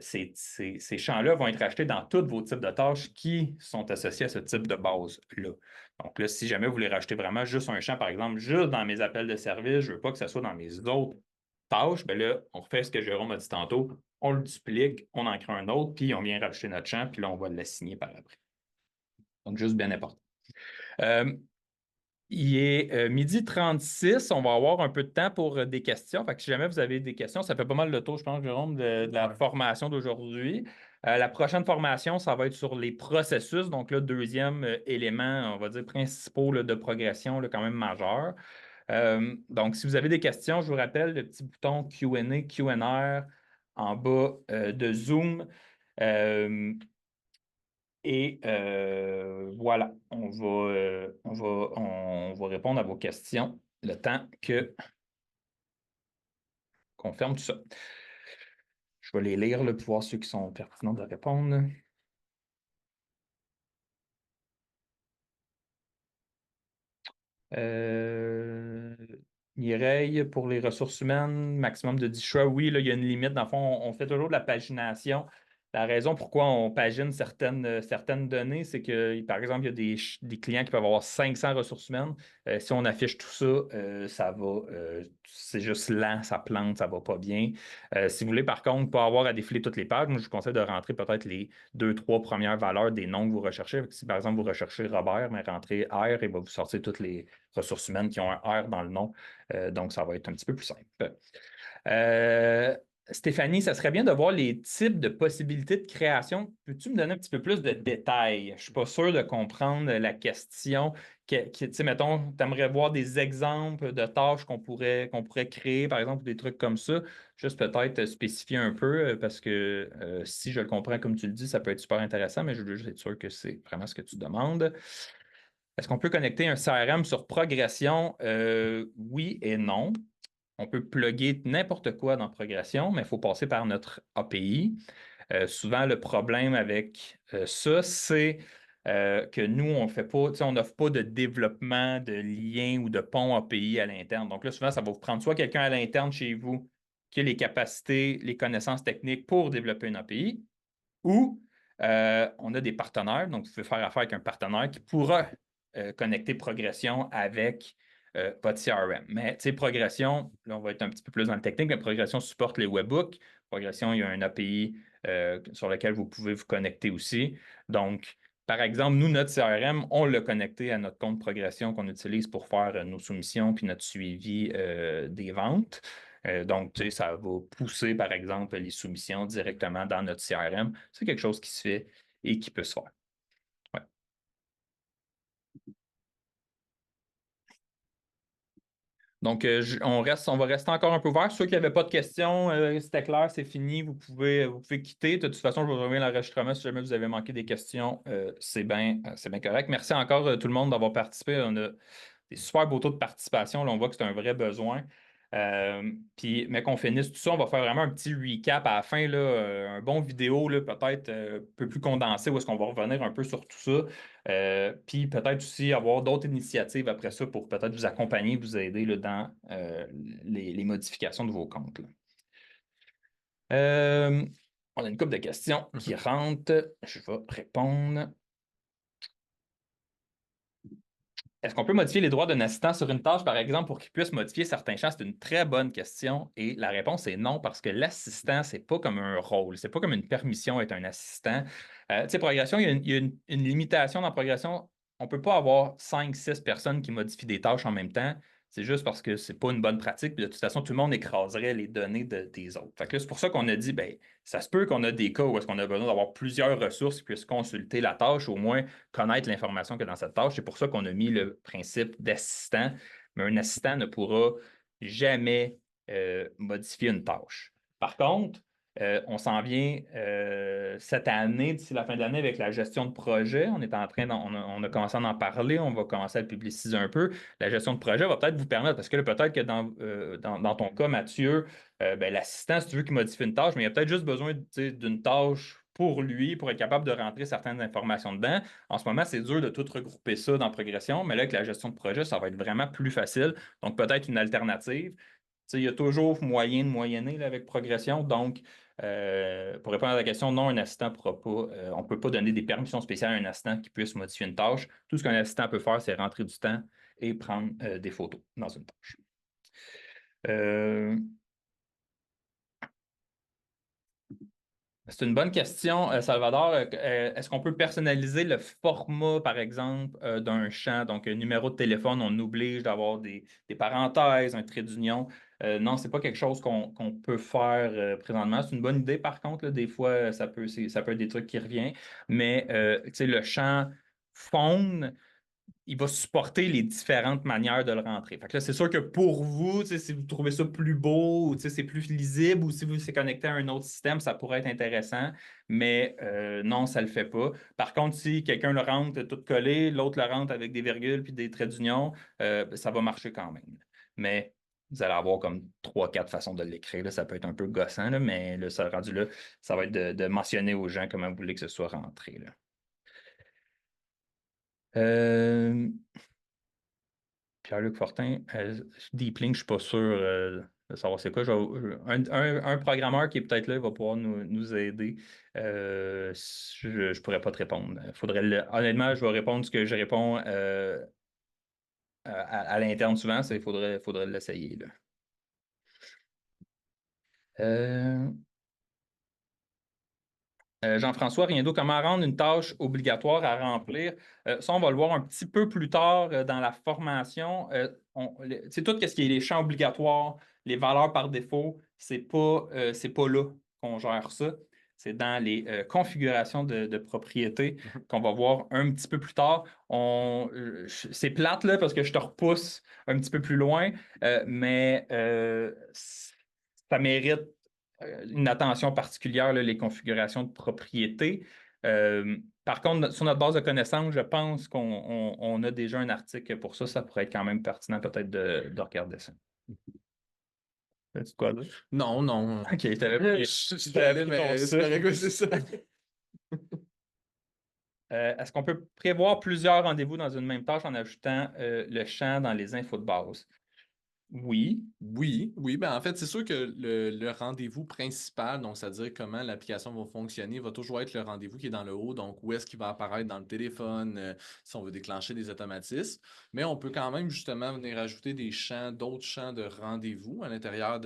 Speaker 1: ces champs-là vont être achetés dans tous vos types de tâches qui sont associés à ce type de base-là. Donc là, si jamais vous voulez rajouter vraiment juste un champ, par exemple, juste dans mes appels de service, je ne veux pas que ça soit dans mes autres tâches, bien là, on refait ce que Jérôme a dit tantôt, on le duplique, on en crée un autre, puis on vient rajouter notre champ, puis là, on va l'assigner par après. Donc, juste bien important. Euh, il est 12h36. On va avoir un peu de temps pour des questions. Fait que si jamais vous avez des questions, ça fait pas mal le tour, je pense, Jérôme, de la formation d'aujourd'hui. La prochaine formation, ça va être sur les processus. Donc, le deuxième élément, on va dire, principaux là, de progression, là, quand même majeur. Donc, si vous avez des questions, je vous rappelle le petit bouton Q&A, Q&R en bas de Zoom. Et voilà, on va répondre à vos questions le temps qu'on ferme tout ça. Je vais les lire là, pour voir ceux qui sont pertinents de répondre. Euh, Mireille, pour les ressources humaines, maximum de 10 choix. Oui, là, il y a une limite. Dans le fond, on fait toujours de la pagination. La raison pourquoi on pagine certaines données, c'est que, par exemple, il y a des clients qui peuvent avoir 500 ressources humaines. Si on affiche tout ça, ça va, c'est juste lent, ça plante, ça va pas bien. Si vous voulez, par contre, pas avoir à défiler toutes les pages, moi, je vous conseille de rentrer peut-être les 2, 3 premières valeurs des noms que vous recherchez. Si, par exemple, vous recherchez Robert, mais rentrez R, il va vous sortir toutes les ressources humaines qui ont un R dans le nom. Donc, ça va être un petit peu plus simple. Euh, Stéphanie, ça serait bien de voir les types de possibilités de création. Peux-tu me donner un petit peu plus de détails? Je ne suis pas sûr de comprendre la question. Tu sais, mettons, tu aimerais voir des exemples de tâches qu'on pourrait créer, par exemple, des trucs comme ça. Juste peut-être spécifier un peu, parce que si je le comprends comme tu le dis, ça peut être super intéressant, mais je veux juste être sûr que c'est vraiment ce que tu demandes. Est-ce qu'on peut connecter un CRM sur progression? Oui et non. On peut plugger n'importe quoi dans progression, mais il faut passer par notre API. Souvent, le problème avec ça, c'est que nous, on fait pas, on n'offre pas de développement de liens ou de ponts API à l'interne. Donc là, souvent, ça va vous prendre soit quelqu'un à l'interne chez vous qui a les capacités, les connaissances techniques pour développer une API, ou on a des partenaires, donc vous pouvez faire affaire avec un partenaire qui pourra connecter Progression avec votre CRM. Mais tu sais, Progression, là, on va être un petit peu plus dans le technique, mais Progression supporte les webbooks. Progression, il y a un API sur lequel vous pouvez vous connecter aussi. Donc, par exemple, nous, notre CRM, on l'a connecté à notre compte Progression qu'on utilise pour faire nos soumissions puis notre suivi des ventes. Donc, tu sais, ça va pousser, par exemple, les soumissions directement dans notre CRM. C'est quelque chose qui se fait et qui peut se faire. Ouais. Donc, on va rester encore un peu ouvert. Ceux qui n'avaient pas de questions, c'était clair, c'est fini. Vous pouvez quitter. De toute façon, je vais revenir l'enregistrement si jamais vous avez manqué des questions. C'est bien correct. Merci encore tout le monde d'avoir participé. On a des super beaux taux de participation. Là, on voit que c'est un vrai besoin. Mais qu'on finisse tout ça, on va faire vraiment un petit recap à la fin, là, un bon vidéo, là, peut-être un peu plus condensé, où est-ce qu'on va revenir un peu sur tout ça. Puis peut-être aussi avoir d'autres initiatives après ça pour peut-être vous accompagner, vous aider là, dans les modifications de vos comptes, là. Euh, on a une couple de questions qui rentrent. Je vais répondre. Est-ce qu'on peut modifier les droits d'un assistant sur une tâche, par exemple, pour qu'il puisse modifier certains champs? C'est une très bonne question et la réponse est non parce que l'assistant, c'est pas comme un rôle, c'est pas comme une permission d'être un assistant. Tu sais, progression, il y a une limitation dans la progression. On ne peut pas avoir 5, 6 personnes qui modifient des tâches en même temps. C'est juste parce que c'est pas une bonne pratique. Puis de toute façon, tout le monde écraserait les données des autres. Fait que là, c'est pour ça qu'on a dit, ben, ça se peut qu'on a des cas où est-ce qu'on a besoin d'avoir plusieurs ressources qui puissent consulter la tâche, au moins connaître l'information qu'il y a dans cette tâche. C'est pour ça qu'on a mis le principe d'assistant. Mais un assistant ne pourra jamais modifier une tâche. Par contre, on s'en vient cette année, d'ici la fin de l'année, avec la gestion de projet. On a commencé à en parler, on va commencer à le publiciser un peu. La gestion de projet va peut-être vous permettre, parce que là, peut-être que dans ton cas, Mathieu, ben, l'assistant, si tu veux qu'il modifie une tâche, mais il a peut-être juste besoin d'une tâche pour lui, pour être capable de rentrer certaines informations dedans. En ce moment, c'est dur de tout regrouper ça dans Progression, mais là, avec la gestion de projet, ça va être vraiment plus facile. Donc, peut-être une alternative. Il y a toujours moyen de moyenner là, avec Progression. Donc, pour répondre à la question, non, un assistant ne pourra pas, on ne peut pas donner des permissions spéciales à un assistant qui puisse modifier une tâche. Tout ce qu'un assistant peut faire, c'est rentrer du temps et prendre des photos dans une tâche. Euh, C'est une bonne question, Salvador. Est-ce qu'on peut personnaliser le format, par exemple, d'un champ? Donc, un numéro de téléphone, on oblige d'avoir des parenthèses, un trait d'union. Non, c'est pas quelque chose qu'on peut faire présentement. C'est une bonne idée, par contre, là, des fois, ça peut être des trucs qui reviennent. Mais tu sais, le champ faune, il va supporter les différentes manières de le rentrer. Fait que là, c'est sûr que pour vous, si vous trouvez ça plus beau, ou c'est plus lisible, ou si vous c'est connecté à un autre système, ça pourrait être intéressant, mais non, ça ne le fait pas. Par contre, si quelqu'un le rentre tout collé, l'autre le rentre avec des virgules puis des traits d'union, ça va marcher quand même. Mais vous allez avoir comme 3, 4 façons de l'écrire. Là. Ça peut être un peu gossant, là, mais là, ça rendu là, ça va être de mentionner aux gens comment vous voulez que ce soit rentré. Là. Euh, Pierre-Luc Fortin, Deep Link, je ne suis pas sûr de savoir c'est quoi. Un programmeur qui est peut-être là, il va pouvoir nous aider. Je ne pourrais pas te répondre. Honnêtement, je vais répondre ce que je réponds à l'interne souvent, c'est faudrait l'essayer. Là. Euh, Jean-François Riendo, comment rendre une tâche obligatoire à remplir? Ça, on va le voir un petit peu plus tard dans la formation. C'est tout ce qui est les champs obligatoires, les valeurs par défaut, c'est pas là qu'on gère ça. C'est dans les configurations de propriété qu'on va voir un petit peu plus tard. C'est plate là parce que je te repousse un petit peu plus loin, mais ça mérite une attention particulière, là, les configurations de propriété. Par contre, sur notre base de connaissances, je pense qu'on a déjà un article pour ça. Ça pourrait être quand même pertinent peut-être de regarder ça. As-tu de quoi dire?
Speaker 2: Non, non.
Speaker 1: OK, je t'avais
Speaker 2: Je t'allais, mais c'est correct, ouais, c'est ça.
Speaker 1: Est-ce qu'on peut prévoir plusieurs rendez-vous dans une même tâche en ajoutant le champ dans les infos de base? Oui.
Speaker 2: Oui, oui, ben en fait, c'est sûr que le rendez-vous principal, donc c'est-à-dire comment l'application va fonctionner, va toujours être le rendez-vous qui est dans le haut, donc où est-ce qu'il va apparaître dans le téléphone, si on veut déclencher des automatismes. Mais on peut quand même justement venir ajouter des champs, d'autres champs de rendez-vous à l'intérieur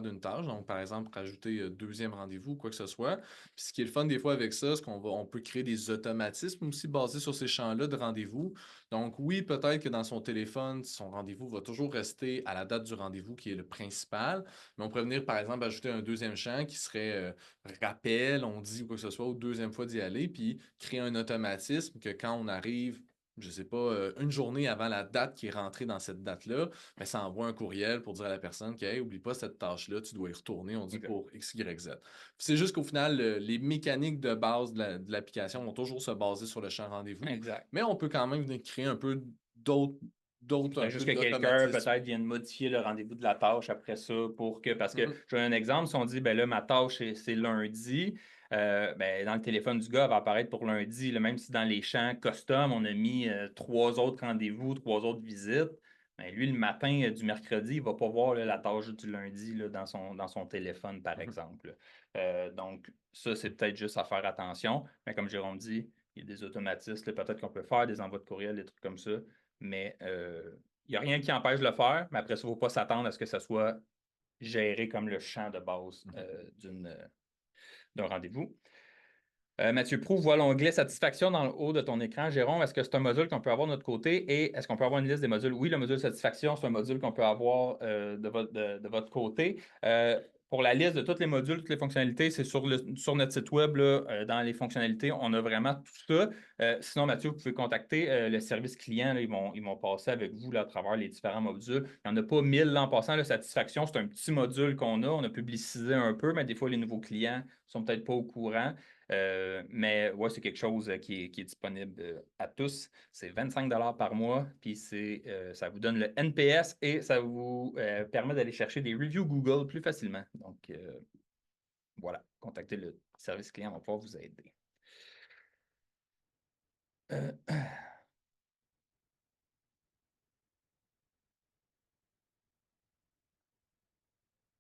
Speaker 2: d'une tâche. Donc, par exemple, rajouter deuxième rendez-vous ou quoi que ce soit. Puis ce qui est le fun des fois avec ça, c'est on peut créer des automatismes aussi basés sur ces champs-là de rendez-vous. Donc oui, peut-être que dans son téléphone, son rendez-vous va toujours rester à la date du rendez-vous qui est le principal, mais on pourrait venir par exemple ajouter un deuxième champ qui serait rappel, on dit ou quoi que ce soit, ou deuxième fois d'y aller, puis créer un automatisme que quand on arrive je sais pas, une journée avant la date qui est rentrée dans cette date-là, ben, ça envoie un courriel pour dire à la personne que, hey, oublie pas cette tâche-là, tu dois y retourner, on dit
Speaker 1: OK.
Speaker 2: pour X, Y, Z. C'est juste qu'au final, les mécaniques de base de l'application vont toujours se baser sur le champ rendez-vous,
Speaker 1: Exact.
Speaker 2: mais on peut quand même venir créer un peu d'autres, un
Speaker 1: Juste
Speaker 2: peu
Speaker 1: que quelqu'un
Speaker 2: d'automatisme.
Speaker 1: peut-être vienne modifier le rendez-vous de la tâche après ça pour que, parce que
Speaker 2: Mhm,
Speaker 1: j'ai un exemple, si on dit, ben là, ma tâche, c'est lundi, ben, dans le téléphone du gars, elle va apparaître pour lundi, là, même si dans les champs custom, on a mis trois autres rendez-vous, trois autres visites, ben, lui, le matin du mercredi, il ne va pas voir là, la tâche du lundi là, dans son téléphone, par
Speaker 2: mhm.
Speaker 1: exemple. Donc, ça, c'est peut-être juste à faire attention. Mais comme Jérôme dit, il y a des automatismes, là, peut-être qu'on peut faire des envois de courriel, des trucs comme ça, mais il n'y a rien qui empêche de le faire, mais après ça, il ne faut pas s'attendre à ce que ça soit géré comme le champ de base
Speaker 2: Mhm.
Speaker 1: d'un rendez-vous. Mathieu Proux voit l'onglet Satisfaction dans le haut de ton écran. Jérôme, est-ce que c'est un module qu'on peut avoir de notre côté et est-ce qu'on peut avoir une liste des modules? Oui, le module Satisfaction, c'est un module qu'on peut avoir de votre côté. Pour la liste de tous les modules, toutes les fonctionnalités, c'est sur notre site web, là, dans les fonctionnalités, on a vraiment tout ça. Sinon, Mathieu, vous pouvez contacter le service client. Là, ils vont passer avec vous là, à travers les différents modules. Il n'y en a pas 1000 l'an passant. La satisfaction, c'est un petit module qu'on a. On a publicisé un peu, mais des fois, les nouveaux clients ne sont peut-être pas au courant. Mais ouais, c'est quelque chose qui est disponible à tous. C'est 25 par mois, puis ça vous donne le NPS et ça vous permet d'aller chercher des reviews Google plus facilement. Donc, voilà, contactez le service client, on va pouvoir vous aider.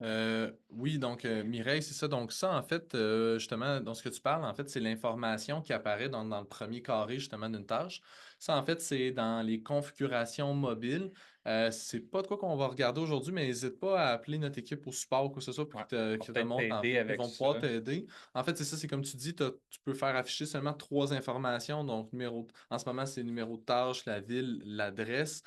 Speaker 1: Euh,
Speaker 2: Oui, donc Mireille, c'est ça. Donc ça, en fait, justement, dans ce que tu parles, en fait, c'est l'information qui apparaît dans le premier carré, justement, d'une tâche. Ça, en fait, c'est dans les configurations mobiles. C'est pas de quoi qu'on va regarder aujourd'hui, mais n'hésite pas à appeler notre équipe au support ou quoi que ce soit pour
Speaker 1: ouais, on va
Speaker 2: qu'ils te
Speaker 1: peut-être
Speaker 2: montrent.
Speaker 1: t'aider
Speaker 2: Ils
Speaker 1: avec
Speaker 2: vont pouvoir
Speaker 1: ça.
Speaker 2: t'aider. En fait, c'est ça, c'est comme tu dis, tu peux faire afficher seulement trois informations. Donc, en ce moment, c'est le numéro de tâche, la ville, l'adresse,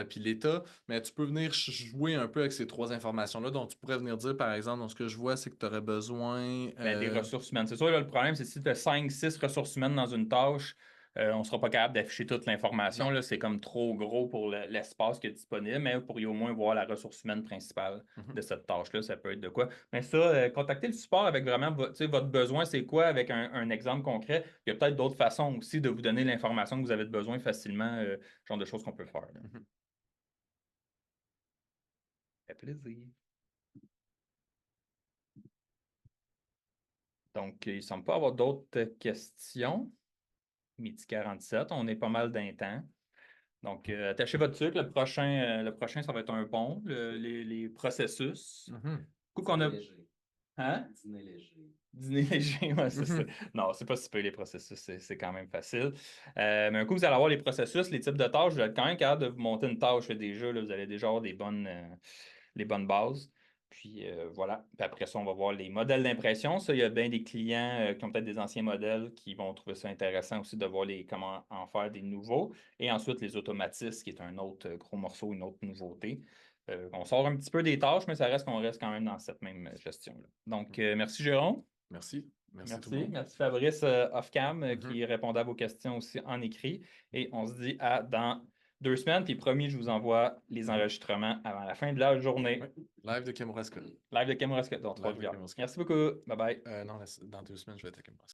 Speaker 2: puis l'état. Mais tu peux venir jouer un peu avec ces trois informations-là. Donc, tu pourrais venir dire, par exemple, donc, ce que je vois, c'est que tu aurais besoin.
Speaker 1: Ben, des ressources humaines. C'est sûr, là, le problème, c'est si tu as 5-6 ressources humaines dans une tâche, on ne sera pas capable d'afficher toute l'information.
Speaker 2: Non.
Speaker 1: Là, c'est comme trop gros pour l'espace qui est disponible, mais vous pourriez au moins voir la ressource humaine principale
Speaker 2: Mhm.
Speaker 1: de cette tâche-là. Ça peut être de quoi. Mais ça, contactez le support avec vraiment tu sais, votre besoin, c'est quoi, avec un exemple concret. Il y a peut-être d'autres façons aussi de vous donner l'information que vous avez besoin facilement, genre de choses qu'on peut faire. Là.
Speaker 2: Mhm.
Speaker 1: Ça fait plaisir. Donc, il ne semble pas avoir d'autres questions. Midi 47, on est pas mal d'un temps. Donc, attachez votre sucre. Le prochain, ça va être un pont, les processus.
Speaker 2: Mhm.
Speaker 1: Coup qu'on a.
Speaker 3: Léger.
Speaker 1: Hein?
Speaker 3: Dîner léger.
Speaker 1: Dîner léger, ouais, c'est ça.
Speaker 2: Mhm.
Speaker 1: Non, c'est pas si peu les processus, c'est quand même facile. Mais un coup, vous allez avoir les processus, les types de tâches, vous êtes quand même capable de vous monter une tâche déjà. Là, vous allez déjà avoir les bonnes bases. Puis voilà. Puis après ça, on va voir les modèles d'impression. Ça, il y a bien des clients qui ont peut-être des anciens modèles qui vont trouver ça intéressant aussi de voir comment en faire des nouveaux. Et ensuite, les automatismes, qui est un autre gros morceau, une autre nouveauté. On sort un petit peu des tâches, mais ça reste qu'on reste quand même dans cette même gestion-là. Donc, merci Jérôme.
Speaker 2: Merci. Merci tout le
Speaker 1: Merci.
Speaker 2: monde.
Speaker 1: Merci Fabrice Off-Cam
Speaker 2: Mhm.
Speaker 1: qui répondait à vos questions aussi en écrit. Et on se dit à dans 2 semaines. Puis promis, je vous envoie les
Speaker 2: Mhm.
Speaker 1: enregistrements avant la fin de la journée.
Speaker 2: Ouais. Live de Kamouraska.
Speaker 1: Live de Kamouraska dans
Speaker 2: Live de
Speaker 1: Trois-Rivières.
Speaker 2: Kamouraska.
Speaker 1: Merci beaucoup. Bye bye.
Speaker 2: Non, dans 2 semaines, je vais être à Kamouraska.